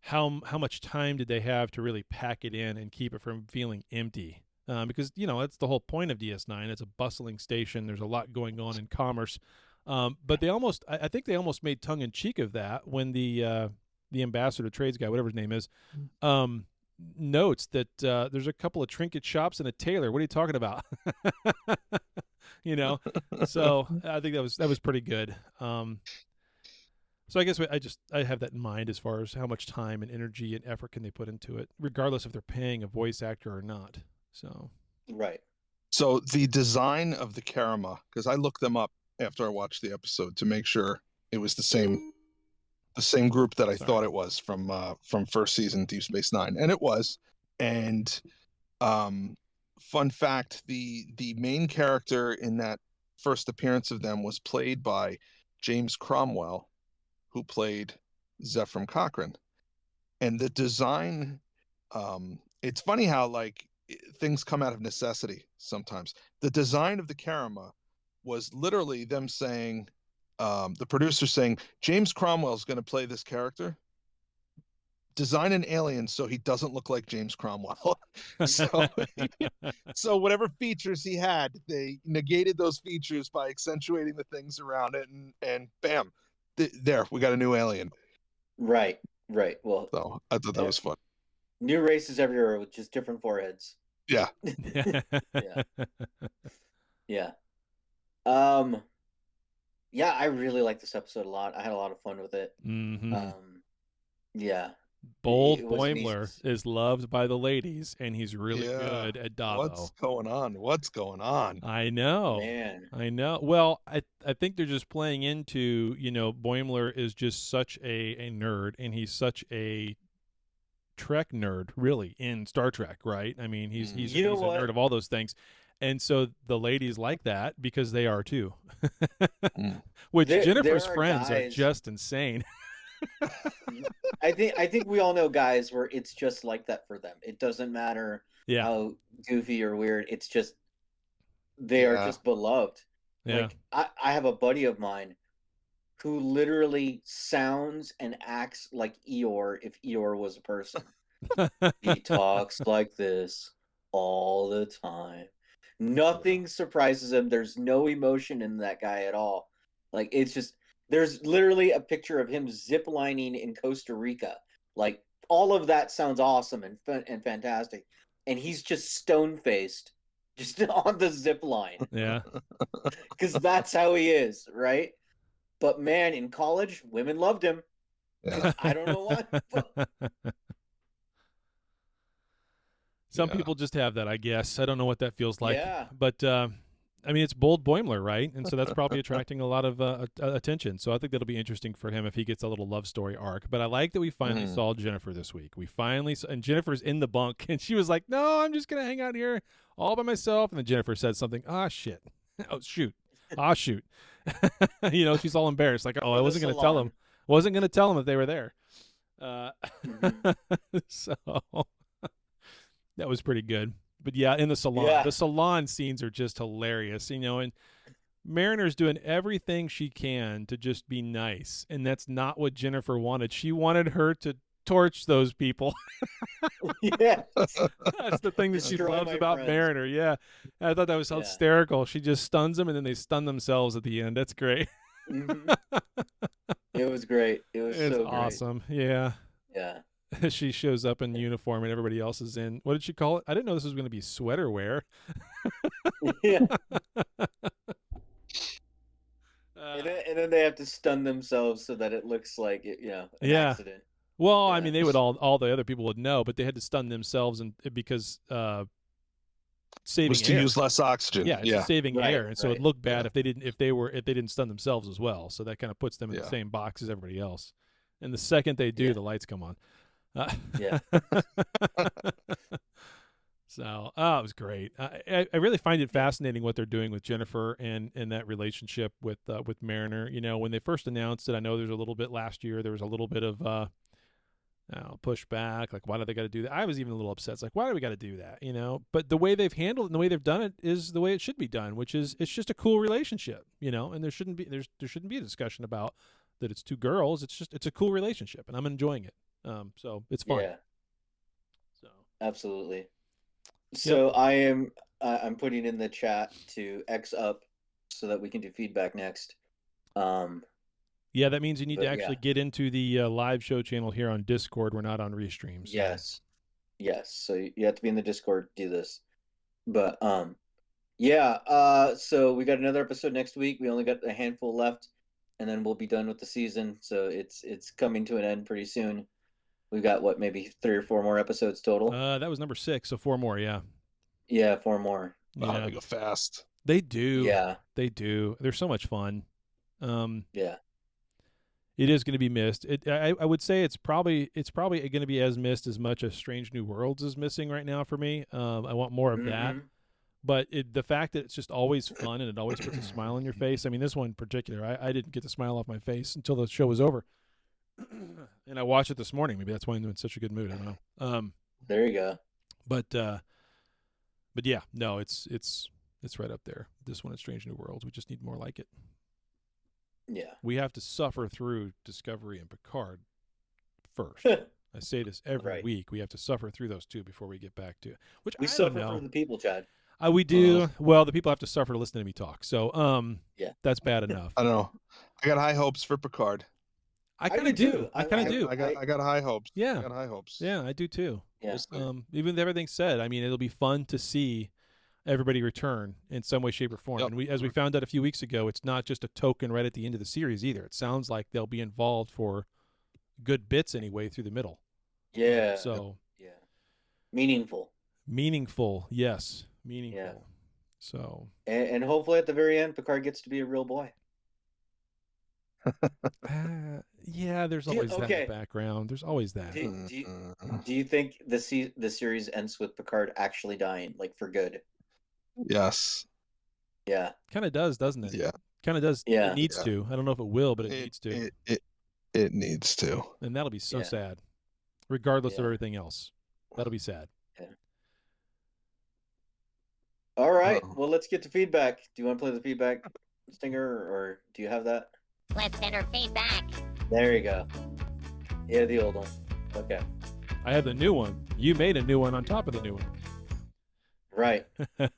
how much time did they have to really pack it in and keep it from feeling empty? Because, that's the whole point of DS9. It's a bustling station. There's a lot going on in commerce. But they I think they almost made tongue in cheek of that when the ambassador trades guy, whatever his name is, notes that there's a couple of trinket shops and a tailor. What are you talking about? So I think that was pretty good. So I guess I have that in mind as far as how much time and energy and effort can they put into it, regardless if they're paying a voice actor or not. So So the design of the Karama, because I looked them up after I watched the episode to make sure it was the same group that I thought it was from first season Deep Space Nine, and it was. And fun fact: the main character in that first appearance of them was played by James Cromwell, who played Zephram Cochrane. And the design, it's funny how things come out of necessity sometimes. The design of the Karama was literally them saying, the producer saying, James Cromwell is going to play this character. Design an alien so he doesn't look like James Cromwell. So whatever features he had, they negated those features by accentuating the things around it, and bam, there we got a new alien. Right. Well, so I thought that was fun. New races everywhere with just different foreheads. Yeah. Yeah. Yeah, I really like this episode a lot. I had a lot of fun with it. Mm-hmm. Yeah. Bold It wasn't Boimler easy. is loved by the ladies, and he's really Yeah. good at Davo. What's going on? What's going on? I know. Man. I know. Well, I think they're just playing into, Boimler is just such a nerd, and he's such a Trek nerd, really, in Star Trek, right? I mean, he's You know he's a what? nerd of all those things. And so the ladies like that because they are too. Which There Jennifer's are friends are guys- just insane. I think we all know guys where it's just like that for them. It doesn't matter Yeah. how goofy or weird. It's just they are Yeah. just beloved. Yeah. Like I have a buddy of mine who literally sounds and acts like Eeyore if Eeyore was a person. He talks like this all the time. Nothing surprises him. There's no emotion in that guy at all. Like it's just there's literally a picture of him ziplining in Costa Rica. Like all of that sounds awesome and fun and fantastic. And he's just stone-faced just on the zip line Yeah. because that's how he is, right? But man, in college, women loved him. Yeah. I don't know why. But Some Yeah. people just have that, I guess. I don't know what that feels like. Yeah. But I mean, it's Bold Boimler, right? And so that's probably attracting a lot of attention. So I think that'll be interesting for him if he gets a little love story arc. But I like that we finally saw Jennifer this week. We finally saw, and Jennifer's in the bunk, and she was like, "No, I'm just gonna hang out here all by myself." And then Jennifer said something. Ah, shit. Oh, shoot. Ah, shoot. She's all embarrassed. Like, oh, I the wasn't gonna tell him. salon. Wasn't gonna tell him if they were there. Mhm. So that was pretty good. But yeah, in the salon, Yeah. the salon scenes are just hilarious, and Mariner's doing everything she can to just be nice, and that's not what Jennifer wanted. She wanted her to torch those people. Yeah. That's the thing that she Destroy loves my about friends. Mariner. Yeah, I thought that was Yeah. hysterical. She just stuns them, and then they stun themselves at the end. That's great. Mhm. It was great. It was It's so great. awesome. Yeah. Yeah. She shows up in uniform and everybody else is in. What did she call it? I didn't know this was going to be sweater wear. Yeah. Uh, And then they have to stun themselves so that it looks like an Yeah. accident. well, I Yeah. mean, they would all the other people would know, but they had to stun themselves and because saving Was to air. use less oxygen. Yeah, it's just saving Right, air, and so it right. looked bad Yeah. if they didn't stun themselves as well. So that kind of puts them in the Yeah. same box as everybody else. And the second they do, Yeah. the lights come on. Yeah. So, it was great. I really find it fascinating what they're doing with Jennifer and that relationship with Mariner. When they first announced it, I know there's a little bit last year. There was a little bit of pushback. Like, why do they got to do that? I was even a little upset. It's like, why do we got to do that? But the way they've handled it and the way they've done it is the way it should be done, which is it's just a cool relationship. And there shouldn't be a discussion about that. It's two girls. It's a cool relationship, and I'm enjoying it. So it's fun. Yeah. So. Absolutely. So I'm putting in the chat to X up so that we can do feedback next. Yeah, that means you need to But, actually yeah. get into the live show channel here on Discord. We're not on Restream. So. Yes. So you have to be in the Discord to do this. But yeah, so we got another episode next week. We only got a handful left, and then we'll be done with the season. So it's coming to an end pretty soon. We've got maybe 3 or 4 more episodes total. That was number 6, so 4 more. Yeah. Yeah, 4 more. Wow, Yeah. they go fast. They do. Yeah. They do. They're so much fun. Yeah. It is going to be missed. I would say it's probably going to be as missed as much as Strange New Worlds is missing right now for me. I want more of that. Mhm. But the fact that it's just always fun and it always puts a smile on your face. I mean, this one in particular, I didn't get the smile off my face until the show was over. And I watched it this morning. Maybe that's why I'm in such a good mood. I don't know. There you go. But yeah, no, it's right up there. This one, is Strange New Worlds. We just need more like it. Yeah. We have to suffer through Discovery and Picard first. I say this every Right. week. We have to suffer through those two before we get back to it. Which We I don't suffer know. for the people, Chad. We do. Well, the people have to suffer to listen to me talk. So, Yeah. that's bad enough. I don't know. I got high hopes for Picard. I kind of do. I kind of do. I got high hopes. Yeah. I got high hopes. Yeah, I do too. Yeah. Even with everything said, I mean, it'll be fun to see everybody return in some way, shape, or form. Yep. And as we found out a few weeks ago, it's not just a token right at the end of the series either. It sounds like they'll be involved for good bits anyway through the middle. Yeah. So Yeah. Meaningful. meaningful, yes, meaningful. Yeah. So And hopefully at the very end, Picard gets to be a real boy. yeah, there's Do you- always that in okay. the background. There's always that. Do you think the series ends with Picard actually dying, like for good? Yes. Yeah. Kind of does, doesn't it? Yeah. Kind of does. Yeah. It needs Yeah. to. I don't know if it will, but it needs to. It needs to. And that'll be so Yeah. sad, regardless of Yeah. everything else. That'll be sad. All right. Uh-oh. Well, let's get to feedback. Do you want to play the feedback stinger, or do you have that? Let's enter feedback. There you go. Yeah, the old one. Okay. I have the new one. You made a new one on top of the new Right. one.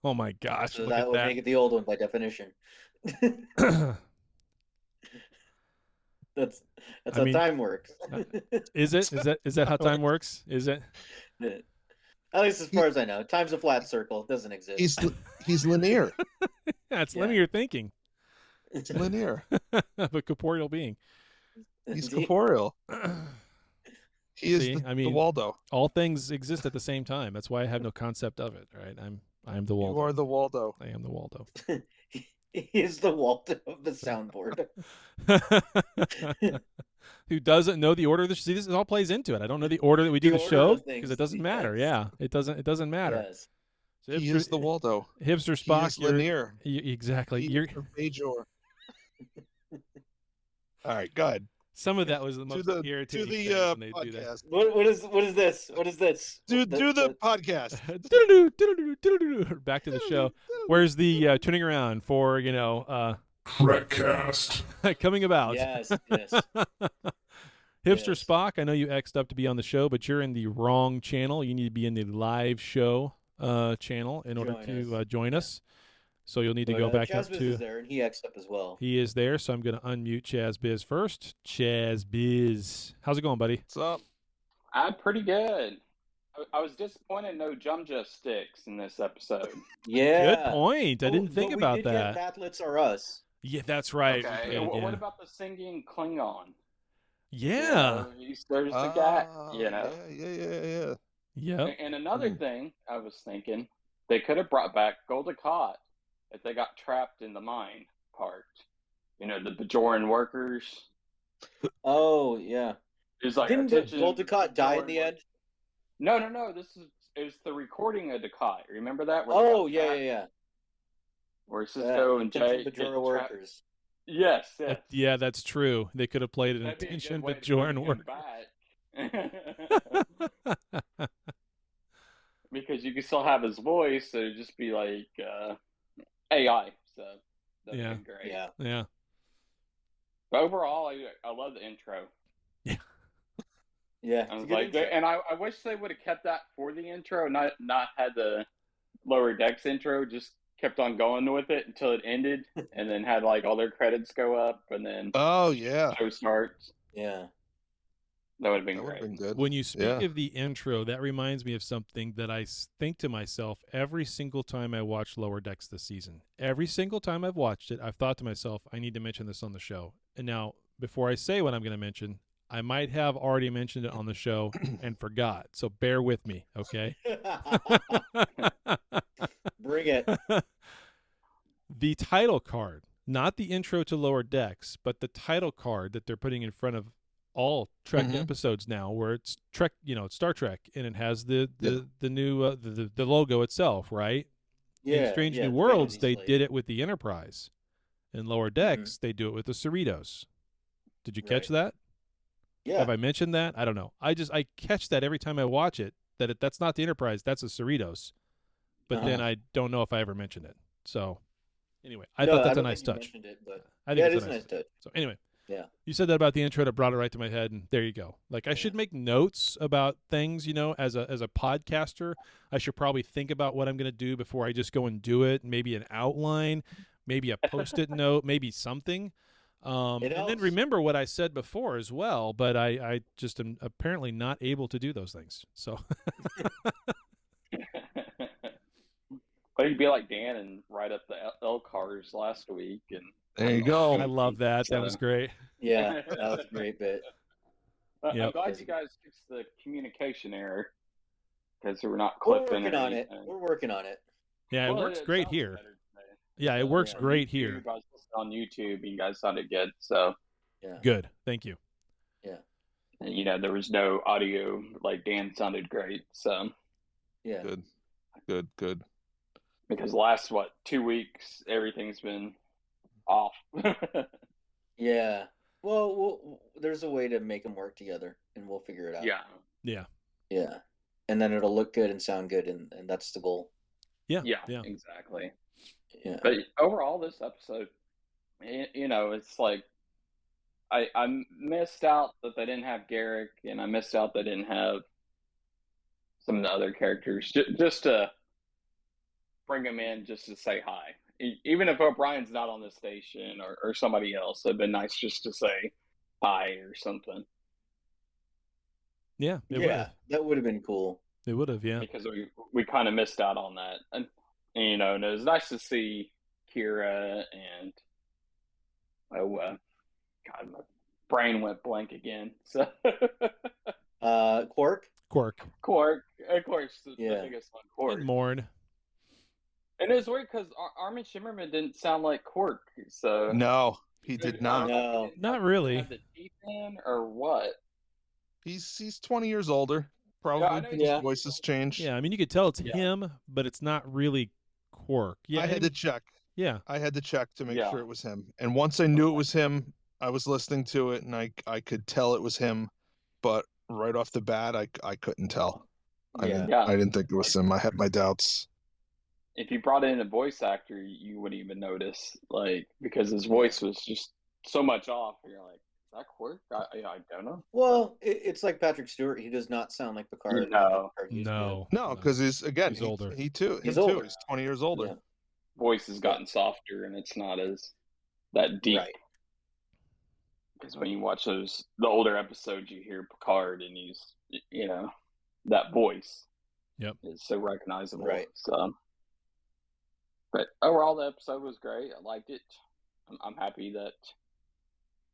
Oh my gosh! So Look that at would that. make it the old one by definition. That's I how mean, time works. Is it? Is that how time works? Is it? At least as far as I know, time's a flat circle. It doesn't exist. He's linear. Yeah, it's Yeah. linear thinking It's linear. of a corporeal being. He's Indeed. corporeal. He is See, the, I mean, the Waldo. All things exist at the same time. That's why I have no concept of it. Right? I'm the Waldo. You are the Waldo. I am the Waldo. He is the Waldo of the soundboard. Who doesn't know the order of the see this all plays into it. I don't know the order that we do The the order show of because things, it doesn't matter. yes. Yeah, it doesn't matter. Yes. So He is the Waldo. hipster He Spock. is linear. Exactly. He You're is the Major. All right, go ahead. some of that was the most To irritating the things when they do that. podcast. What is this? What is this? Do the podcast. Back to the show. Where's the turning around for Trekcast. coming about? Yes. Hipster Yes. Spock, I know you X'd up to be on the show, but you're in the wrong channel. You need to be in the live show channel in order to join us. So you'll need to go back up Chaz Biz to. is there, and he X'd up as well. He is there, so I'm going to unmute Chaz Biz first. Chaz Biz, how's it going, buddy? What's up? I'm pretty good. I was disappointed no Jumja sticks in this episode. Yeah. Good point. I didn't think about we did that. Get Bathlets Are Us. Yeah, that's right. Okay. We did, What yeah. about the singing Klingon? Yeah. There's the guy, Yeah. Yep. And another thing I was thinking, they could have brought back Goldacott if they got trapped in the mine part. The Bajoran workers. Oh yeah. It's like Didn't attention Goldacott die in the Bajoran end? No. It was the recording of Decott. Remember that? Where Oh they got trapped? yeah. Where Cisco and Jake Bajoran get trapped. workers. Yes. Yeah, that's true. They could have played an That'd be a attention good way to Bajoran bring him work. back. Because you can still have his voice, so it'd just be like AI. So that'd Yeah. be great. Yeah. Yeah. But overall, I love the intro. Yeah. I it's a was good like, intro. and I wish they would have kept that for the intro, not had the Lower Decks intro. Just kept on going with it until it ended, and then had like all their credits go up, and then Oh yeah. show starts. Yeah. That would have been That would have great. been good. When you speak Yeah. of the intro, that reminds me of something that I think to myself every single time I watch Lower Decks this season. Every single time I've watched it, I've thought to myself, I need to mention this on the show. And now, before I say what I'm going to mention, I might have already mentioned it on the show and forgot. So bear with me, okay? Bring it. The title card, not the intro to Lower Decks, but the title card that they're putting in front of all Trek Mhm. episodes now, where it's Trek, it's Star Trek, and it has the Yeah. new the logo itself, right? Yeah. In Strange yeah, New Worlds, fantasy they slate. did it with the Enterprise. In Lower Decks, they do it with the Cerritos. Did you catch that? Yeah. Have I mentioned that? I don't know. I catch that every time I watch it. That's not the Enterprise. That's a Cerritos. But then I don't know if I ever mentioned it. So anyway, I thought that's a don't nice think you touch. mentioned It, but I think yeah, it's it a is a nice touch. So anyway, Yeah. you said that about the intro that brought it right to my head, and there you go. Like I should make notes about things, as a podcaster. I should probably think about what I'm going to do before I just go and do it. Maybe an outline, maybe a post-it note, maybe something. And then helps. remember what I said before as well. But I just am apparently not able to do those things. So Well, you'd be like Dan and write up the L cars last week, and There you go. I love that. That was great. Yeah, that was a great bit. I'm Yep. glad you guys fixed the communication error because we're not We're clipping working or on it. anything. We're working on it. Yeah, it Well, works great sounds here. better today. Yeah, it works Yeah. great YouTube, here. I was listening on YouTube, and you guys sounded good. So, Yeah. Good. Thank you. Yeah. and, there was no audio. Like Dan sounded great. So, Yeah. Good. because the last 2 weeks, everything's been off. Yeah. Well, there's a way to make them work together, and we'll figure it out. Yeah. Yeah. Yeah. And then it'll look good and sound good, and that's the goal. Yeah. Yeah. Yeah. Exactly. Yeah. But overall, this episode, it's like I missed out that they didn't have Garrick, and I missed out they didn't have some of the other characters just to bring them in just to say hi. Even if O'Brien's not on the station or somebody else, it'd been nice just to say hi or something. Yeah. Yeah. That would have been cool. It would have. Yeah. Because we kind of missed out on that. And and it was nice to see Kira and God, my brain went blank again. So Quark. Quark, of course, the Yeah. biggest one, Quark. And Morn. And it was weird because Armin Shimmerman didn't sound like Quark. So No, he did I don't not. know if he No. didn't Not have really. the teeth in or what. He's 20 years older. Yeah, I Probably know his he's- Yeah. voice has changed. Yeah. I mean, you could tell it's Yeah. him, but it's not really Quark. Yeah. I had to check. Yeah. I had to check to make Yeah. sure it was him. And once I knew it was him, I was listening to it and I could tell it was him, but right off the bat I couldn't tell. I Yeah. didn't Yeah. I didn't think it was him. I had my doubts. If you brought in a voice actor, you wouldn't even notice, because his voice was just so much off. You're like, is that Quark? I don't know. Well, it's like Patrick Stewart. He does not sound like Picard. No. Picard used to. No. No, because he's He's older. He too. He's him too. older. He's 20 years older. Yeah. Voice has gotten softer, and it's not as that deep. Right. Because when you watch the older episodes, you hear Picard, and he's, that voice. Yep. Is so recognizable. Right. So, but overall, the episode was great. I liked it. I'm happy that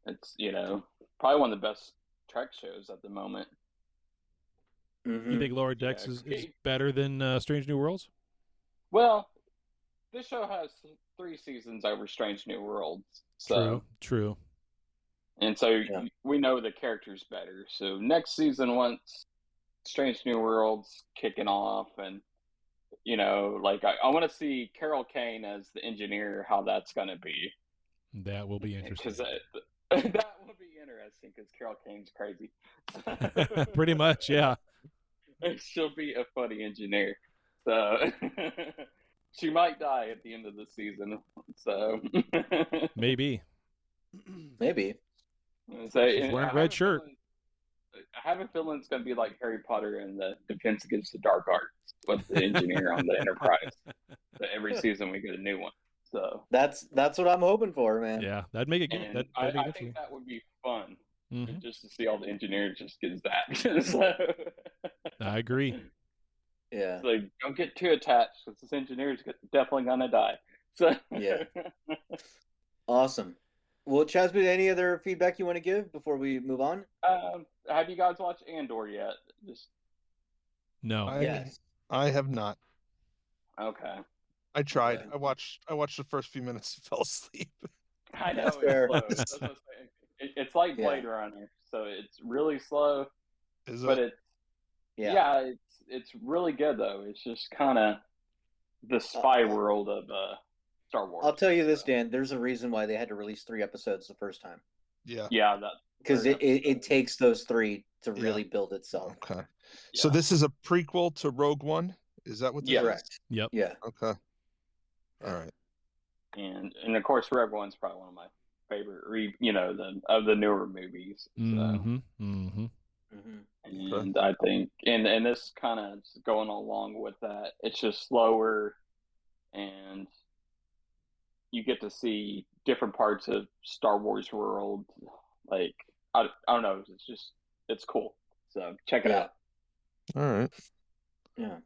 it's probably one of the best Trek shows at the moment. Mhm. You think Lower Decks Yeah. is better than Strange New Worlds? Well, this show has 3 seasons over Strange New Worlds. So, True. And so Yeah. we know the character's better. So next season, once Strange New Worlds kicking off, and I want to see Carol Kane as the engineer, how that's going to be. That will be interesting. Because that will be interesting. Because Carol Kane's crazy. Pretty much, yeah. She'll be a funny engineer. So she might die at the end of the season. So Maybe. Maybe. So, She's and wearing I red have a shirt. feeling- I have a feeling it's going to be like Harry Potter and the Defense Against the Dark Arts with the engineer on the Enterprise. So every season we get a new one. So That's what I'm hoping for, man. Yeah, that'd make it good. and That'd I make it think interesting. that would be fun, Mhm. just to see all the engineers just get zapped. So, I agree. Yeah. so don't get too attached because this engineer's definitely going to die. So Yeah. Awesome. Well, Chasby, any other feedback you want to give before we move on? Have you guys watched Andor yet? Just No. Yes. I have not. okay. I tried. Okay. I watched the first few minutes and fell asleep. I know That's it's fair. slow. That's what I'm saying. It's like Yeah. Blade Runner, so it's really slow, Is but it? it's really good though. It's just kind of the spy world of Star Wars. I'll tell you this, Dan. There's a reason why they had to release 3 episodes the first time. Yeah. Yeah, that Because third it episode. takes those 3 to Yeah. really build itself. Okay. So Yeah. this is a prequel to Rogue One? Is that what this Yeah. is? Correct. Yep. Yeah. Okay. All right. and of course Rogue One's probably one of my favorite, of the newer movies. So. Mm-hmm. Mm-hmm. Hmm. And I think, and this kind of going along with that, it's just slower, and you get to see different parts of Star Wars world. Like I don't know, it's cool. So check it Yeah. out. All right. Yeah.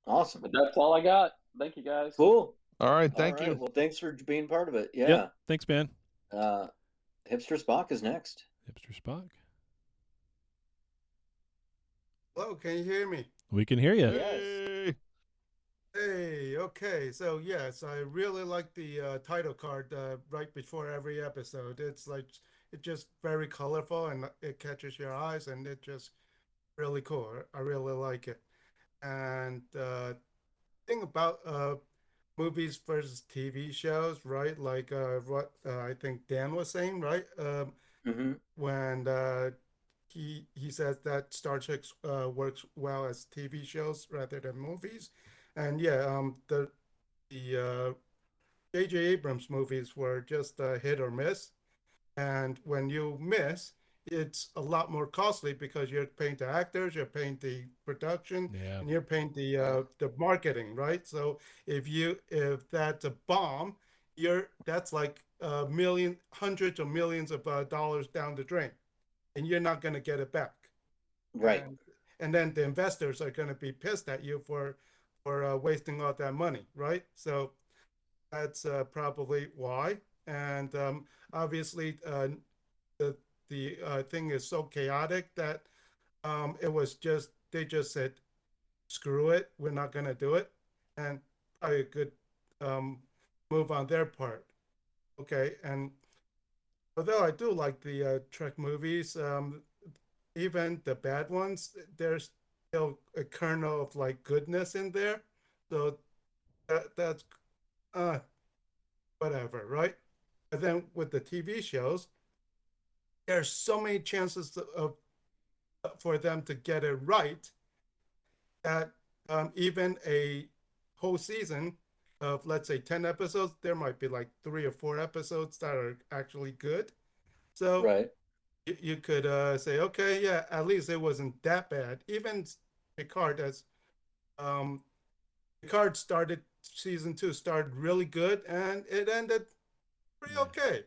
Awesome. But that's all I got. Thank you guys. Cool. All right. All Thank right. you. Well, thanks for being part of it. Yeah. Yep. Thanks, man. Hipster Spock is next. Hipster Spock. Hello, can you hear me? We can hear you. Yes. Hey. Hey, okay. So yes, I really like the title card right before every episode. It's like it's just very colorful and it catches your eyes, and it's just really cool. I really like it. And thing about movies versus TV shows, right? Like what I think Dan was saying, right? Hmm. When he says that Star Trek works well as TV shows rather than movies, and yeah, the J.J. Abrams movies were just a hit or miss, and when you miss, it's a lot more costly because you're paying the actors, you're paying the production, Yeah. and you're paying the marketing, right? So if that's a bomb, that's like a million, hundreds of millions of dollars down the drain, and you're not going to get it back. Right. And then the investors are going to be pissed at you for wasting all that money, right? So that's probably why. And obviously, the the thing is so chaotic that it was just they just said, "Screw it, we're not going to do it," and probably a good um, move on their part. Okay, and although I do like the Trek movies, even the bad ones, there's still a kernel of like goodness in there. So that's uh whatever, right? And then with the TV shows, there's so many chances of for them to get it right that even a whole season of let's say 10 episodes, there might be like 3 or 4 episodes that are actually good. So Right. you could say, okay, yeah, at least it wasn't that bad. Even Picard, as um, Picard started season 2 started really good, and it ended pretty okay.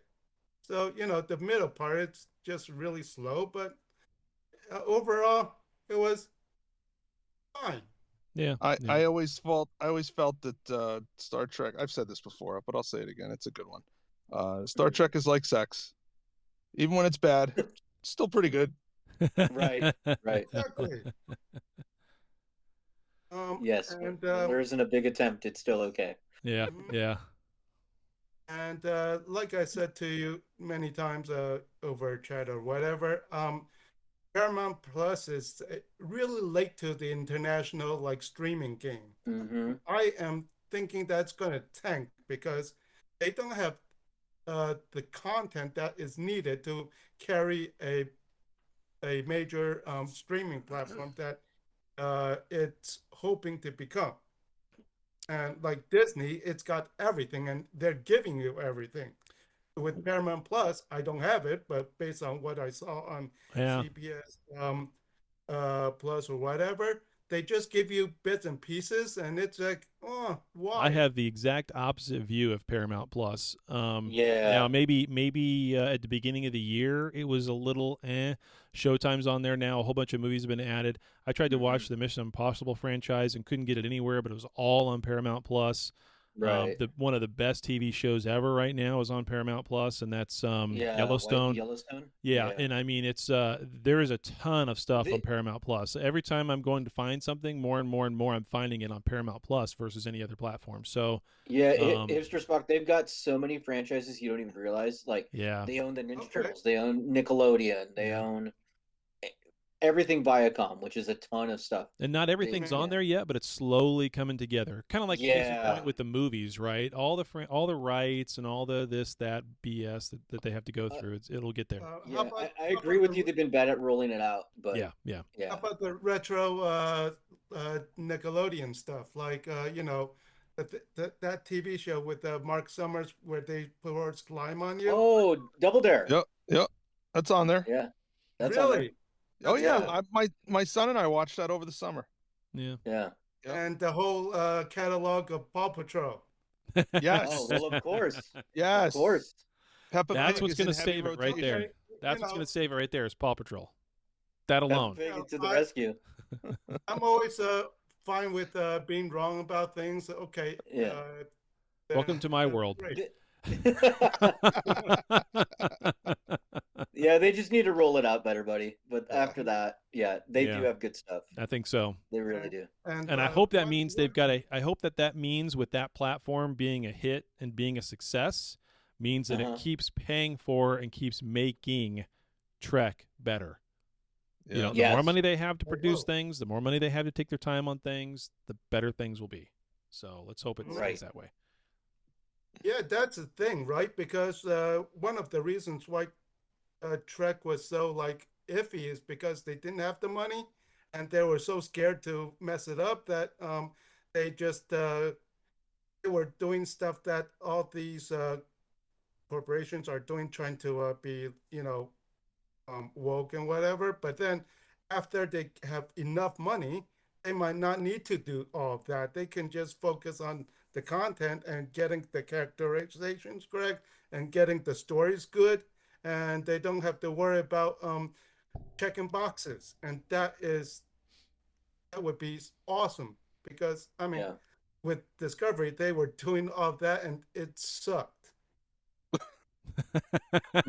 So the middle part it's just really slow, but overall it was fine. Yeah. I, Yeah. I always felt that Star Trek, I've said this before, but I'll say it again. It's a good one. Star Trek is like sex. Even when it's bad, it's still pretty good. Right. Right. Exactly. Yes. And When there isn't a big attempt, it's still okay. Yeah. mhm. Yeah. And like I said to you many times over chat or whatever, Paramount Plus is really late to the international like streaming game. Hmm. I am thinking that's going to tank because they don't have the content that is needed to carry a major streaming platform that it's hoping to become. And like Disney, it's got everything, and they're giving you everything. With Paramount Plus, I don't have it, but based on what I saw on Yeah. CBS Plus or whatever, they just give you bits and pieces, and it's like, oh, I why? have the exact opposite view of Paramount Plus. Now Yeah. maybe at the beginning of the year it was a little Showtime's on there now. A whole bunch of movies have been added. I tried to watch the Mission Impossible franchise and couldn't get it anywhere, but it was all on Paramount Plus. Right. The one of the best TV shows ever right now is on Paramount Plus, and that's Yeah. Yellowstone. Yellowstone. Yeah, Yeah. and I mean it's there is a ton of stuff on The, Paramount Plus. Every time I'm going to find something, more and more and more, I'm finding it on Paramount Plus versus any other platform. So, yeah. um, Hipster Spock. They've got so many franchises you don't even realize. Like yeah, they own the Ninja Okay. Turtles. They own Nickelodeon. They yeah, own everything Viacom, which is a ton of stuff. and not everything's on Yeah. there yet, but it's slowly coming together. Kind of like case in point Yeah. with the movies, right? All the rights and all the this that BS that they have to go Uh, through. It'll get there. How yeah. about I agree with you. They've been bad at rolling it out, but Yeah, yeah. how yeah. about the retro Nickelodeon stuff, like that TV show with Mark Summers where they pour slime on you? Oh, Double Dare. Yep. That's on there. Yeah. That's on there. Really? Oh That's yeah, cool. my son and I watched that over the summer. Yeah. Yeah. Yep. And the whole catalog of Paw Patrol. Yes. Oh, well, of course. Of Yes. course. Peppa That's Pig what's is in going to heavy save it right rotation. there. Okay, That's what's going to save it right there is Paw Patrol. That Peppa alone. Pig Yeah, to the rescue. I'm always fine with being wrong about things. Okay. Yeah. Welcome to my that's world. great. The, Yeah, they just need to roll it out better, buddy. But Yeah. after that, yeah, they Yeah. do have good stuff. I think so. They really do. And I hope that means they've got I hope that means with that platform being a hit and being a success means that it keeps paying for and keeps making Trek better. You know, the more money they have to produce things, the more money they have to take their time on things, the better things will be. So let's hope it stays that way. Yeah, that's the thing, right? Because one of the reasons why Trek was so like iffy is because they didn't have the money, and they were so scared to mess it up that they just they were doing stuff that all these corporations are doing, trying to be woke and whatever. But then after they have enough money, they might not need to do all of that. They can just focus on the content and getting the characterizations correct and getting the stories good, and they don't have to worry about checking boxes. And that would be awesome, because I mean, with Discovery, they were doing all of that and it sucked.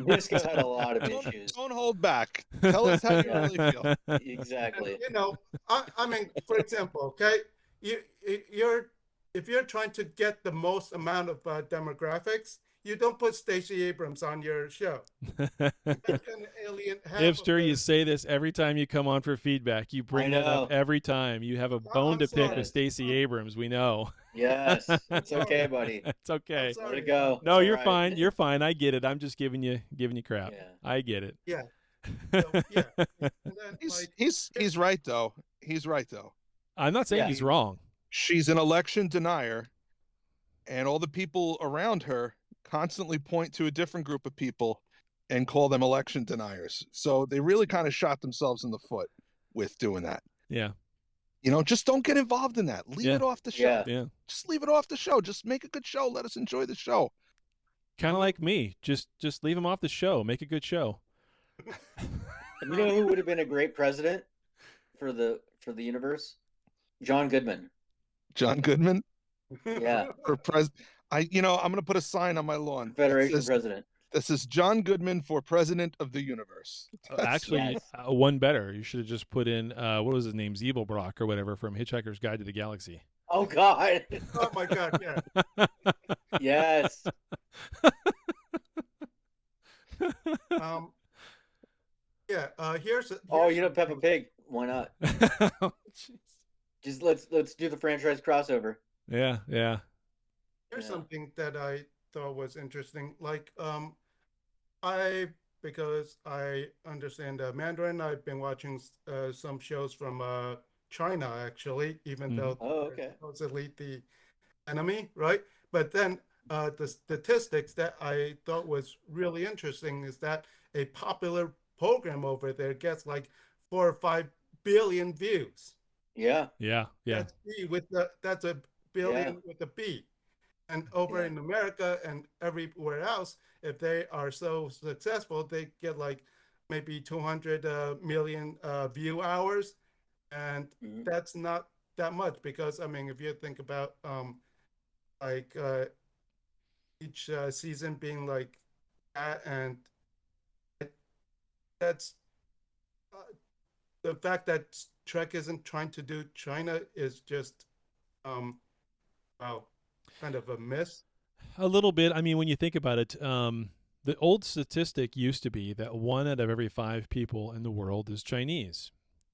Disco had a lot of issues. Don't hold back. Tell us how you really feel. Exactly. And, I mean, for example, okay, if you're trying to get the most amount of demographics, you don't put Stacey Abrams on your show. Hipster, you say this every time you come on for feedback. You bring that up every time. You have a bone to pick with Stacey Abrams. We know. Yes, it's okay, buddy. It's okay. Let it go. No, you're fine. You're fine. I get it. I'm just giving you crap. Yeah. I get it. Yeah. So, yeah. And then, He's right though. He's right though. I'm not saying he's wrong. She's an election denier, and all the people around her constantly point to a different group of people and call them election deniers. So they really kind of shot themselves in the foot with doing that. Yeah. Just don't get involved in that. Leave it off the show. Yeah. Just leave it off the show. Just make a good show. Let us enjoy the show. Kind of like me. Just leave him off the show. Make a good show. You know who would have been a great president for the universe? John Goodman. John Goodman? Yeah. For president. I'm going to put a sign on my lawn. Federation president. This is John Goodman for president of the universe. Actually, one better. You should have just put in, what was his name? Zeeblebrock or whatever from Hitchhiker's Guide to the Galaxy. Oh, God. Oh, my God, yeah. Yes. Here's Peppa Pig. Why not? Just let's do the franchise crossover. Yeah. Here's something that I thought was interesting. Like, because I understand Mandarin, I've been watching some shows from China, actually, even though they're supposedly the enemy, right? But then the statistics that I thought was really interesting is that a popular program over there gets like 4 or 5 billion views. Yeah. That's a billion with a B. And over in America and everywhere else, if they are so successful, they get like maybe 200 million view hours. And that's not that much, because, I mean, if you think about each season being like that, and that's the fact that Trek isn't trying to do China is just, kind of a miss. A little bit. I mean, when you think about it, the old statistic used to be that 1 out of every 5 people in the world is Chinese.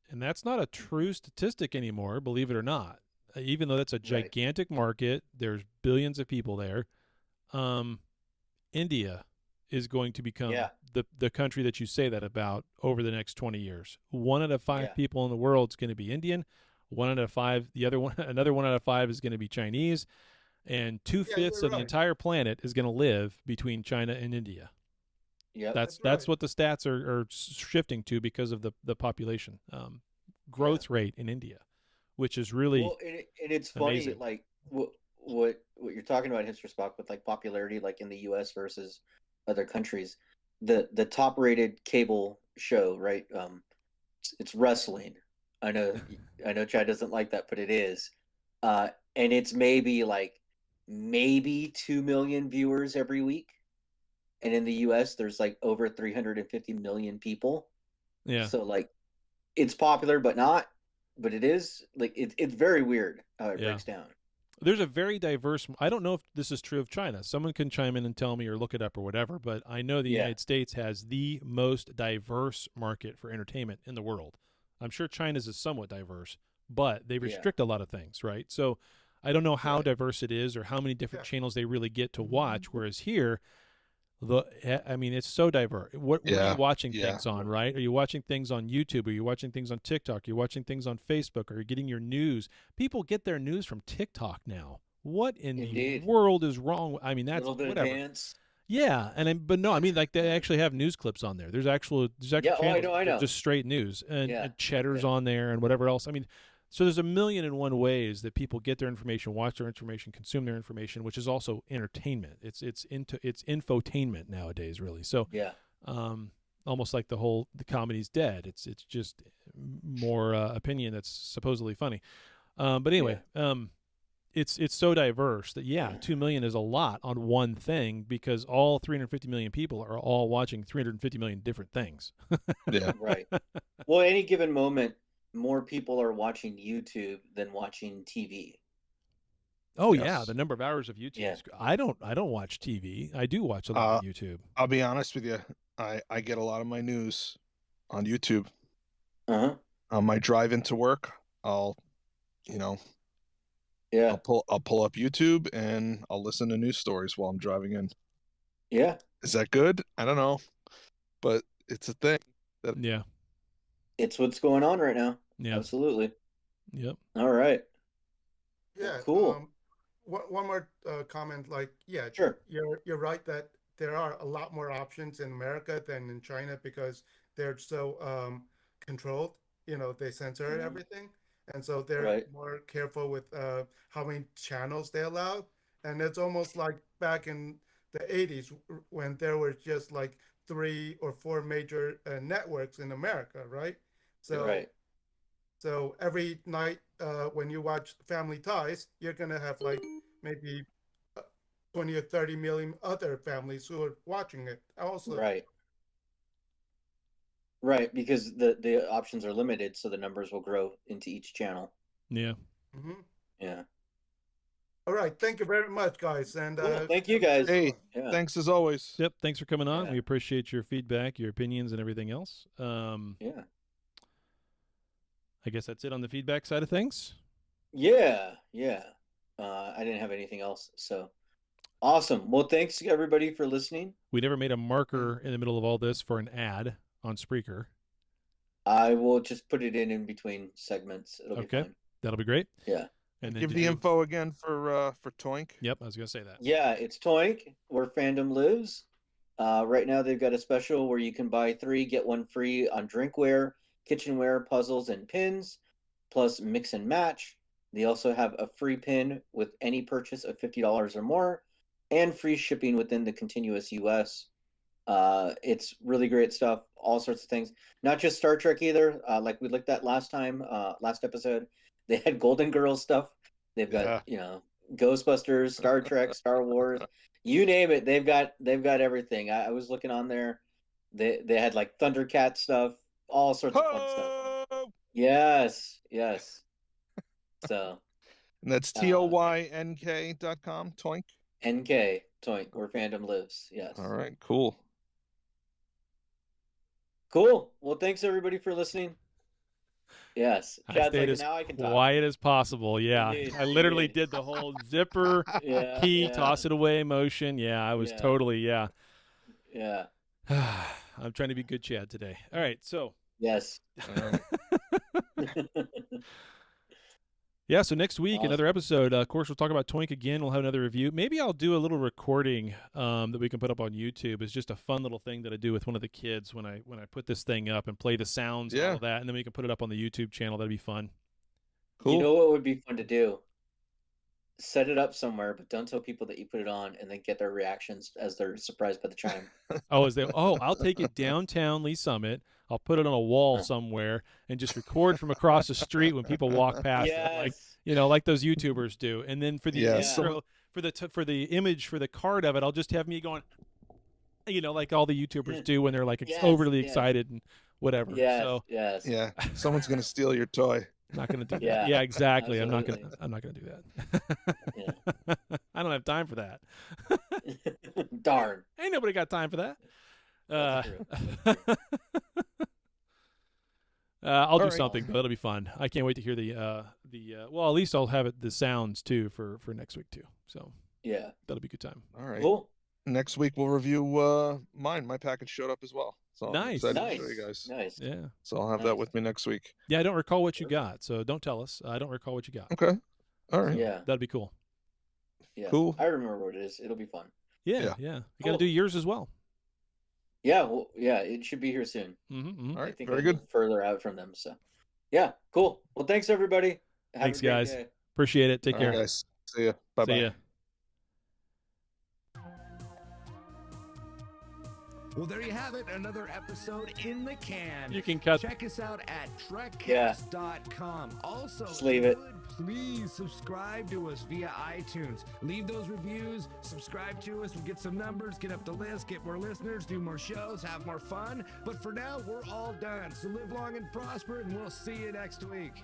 And that's not a true statistic anymore, believe it or not. Even though that's a gigantic market, there's billions of people there. India is going to become the country that you say that about over the next 20 years. 1 out of 5 people in the world is going to be Indian. 1 out of 5, another 1 out of 5 is going to be Chinese. And 2/5 of the entire planet is going to live between China and India. Yeah, that's what the stats are shifting to because of the population growth rate in India, which is really and it's funny, amazing. like what you're talking about, Hipster Spock, with like popularity, like in the U.S. versus other countries. The top rated cable show, right? It's wrestling. I know Chad doesn't like that, but it is, and it's maybe like maybe 2 million viewers every week. And in the US, there's like over 350 million people. Yeah. So like, it's popular, but not. But it is like it's very weird how it breaks down. There's a very diverse. I don't know if this is true of China. Someone can chime in and tell me or look it up or whatever. But I know the United States has the most diverse market for entertainment in the world. I'm sure China's is somewhat diverse, but they restrict a lot of things, right? So I don't know how diverse it is or how many different channels they really get to watch. Whereas here, it's so diverse. What are you watching things on, right? Are you watching things on YouTube? Are you watching things on TikTok? Are you watching things on Facebook? Are you getting your news? People get their news from TikTok now. What in the world is wrong? I mean, that's whatever. Yeah, but no, I mean, like they actually have news clips on there. There's actual channels I know. just straight news and Cheddar's on there and whatever else. I mean, so there's a million and one ways that people get their information, watch their information, consume their information, which is also entertainment. It's infotainment nowadays, really. So almost like the comedy's dead. It's just more opinion that's supposedly funny. But anyway, it's so diverse that 2 million is a lot on one thing because all 350 million people are all watching 350 million different things. Right. Well, any given moment, more people are watching YouTube than watching TV. Oh yeah, the number of hours of YouTube. Yeah. I don't watch TV. I do watch a lot of YouTube. I'll be honest with you. I get a lot of my news on YouTube. On my drive into work, I'll pull up YouTube and I'll listen to news stories while I'm driving in. Yeah. Is that good? I don't know, but it's a thing. It's what's going on right now. Yeah. Absolutely. Yep. All right. Yeah. Cool. One more comment. Sure. You're right that there are a lot more options in America than in China because they're so controlled. They censor everything, and so they're more careful with how many channels they allow. And it's almost like back in the 80s when there were just like 3 or 4 major networks in America, right? So every night when you watch Family Ties, you're gonna have like maybe 20 or 30 million other families who are watching it also. Right, because the options are limited, so the numbers will grow into each channel. Yeah. Mm-hmm. Yeah. All right. Thank you very much, guys. And thank you, guys. Hey, thanks as always. Yep. Thanks for coming on. We appreciate your feedback, your opinions, and everything else. I guess that's it on the feedback side of things. Yeah. I didn't have anything else. So awesome. Well, thanks everybody for listening. We never made a marker in the middle of all this for an ad on Spreaker. I will just put it in between segments. It'll be fine. That'll be great. Yeah. And give the info again for Toink. Yep, I was gonna say that. Yeah, it's Toink, where fandom lives. Right now they've got a special where you can buy 3 get 1 free on drinkware, kitchenware, puzzles, and pins, plus mix and match. They also have a free pin with any purchase of $50 or more, and free shipping within the continuous US. It's really great stuff, all sorts of things. Not just Star Trek either. Like we looked at last episode, they had Golden Girls stuff. They've got Ghostbusters, Star Trek, Star Wars, you name it. They've got everything. I was looking on there. They had like Thundercat stuff, all sorts of fun stuff. Yes. So. And that's TOYNK.com, Toink. NK, Toink, where fandom lives. Yes. All right, cool. Cool. Well, thanks everybody for listening. Yes. I stayed as quiet as possible. Yeah. I literally did the whole zipper key, toss it away motion. Yeah, I was totally, Yeah. I'm trying to be good Chad today. All right, so. Yes. Yeah, so next week, another episode. Of course, we'll talk about Toink again. We'll have another review. Maybe I'll do a little recording that we can put up on YouTube. It's just a fun little thing that I do with one of the kids when I put this thing up and play the sounds and all that, and then we can put it up on the YouTube channel. That'd be fun. Cool. You know what would be fun to do? Set it up somewhere, but don't tell people that you put it on, and then get their reactions as they're surprised by the chime. I'll take it downtown Lee Summit. I'll put it on a wall somewhere and just record from across the street when people walk past it, like those YouTubers do. And then for the for the image for the card of it, I'll just have me going, like all the YouTubers do when they're like overly excited and whatever. Yes. Yeah, someone's gonna steal your toy. Not gonna do Yeah, that. Yeah, exactly. absolutely. I'm not gonna do that. I don't have time for that. Darn. Ain't nobody got time for that. That's true. I'll do right. something, but it'll be fun. I can't wait to hear well, at least I'll have the sounds too for next week too. So Yeah. that'll be a good time. All right. Cool. Next week we'll review mine. My package showed up as well. So I'm Nice. excited Nice. to show you guys. Nice. Yeah. So I'll have that with me next week. Yeah, I don't recall what you got, so don't tell us. I don't recall what you got. Okay. All right. Yeah. That'd be cool. Yeah. Cool. I remember what it is. It'll be fun. Yeah. Yeah. You got to do yours as well. Yeah. Well, yeah. It should be here soon. Mm-hmm. All I right. think Very I'm good. further out from them. So, yeah. Cool. Well, thanks everybody. Have Thanks, a great guys. day. Appreciate it. Take All care. right, guys. See ya. Bye bye. See ya. Well, there you have it. Another episode in the can. You can cut. Check us out at trekcast.com. Also, Just leave it. Please subscribe to us via iTunes. Leave those reviews. Subscribe to us. We'll get some numbers, get up the list, get more listeners, do more shows, have more fun. But for now, we're all done. So live long and prosper, and we'll see you next week.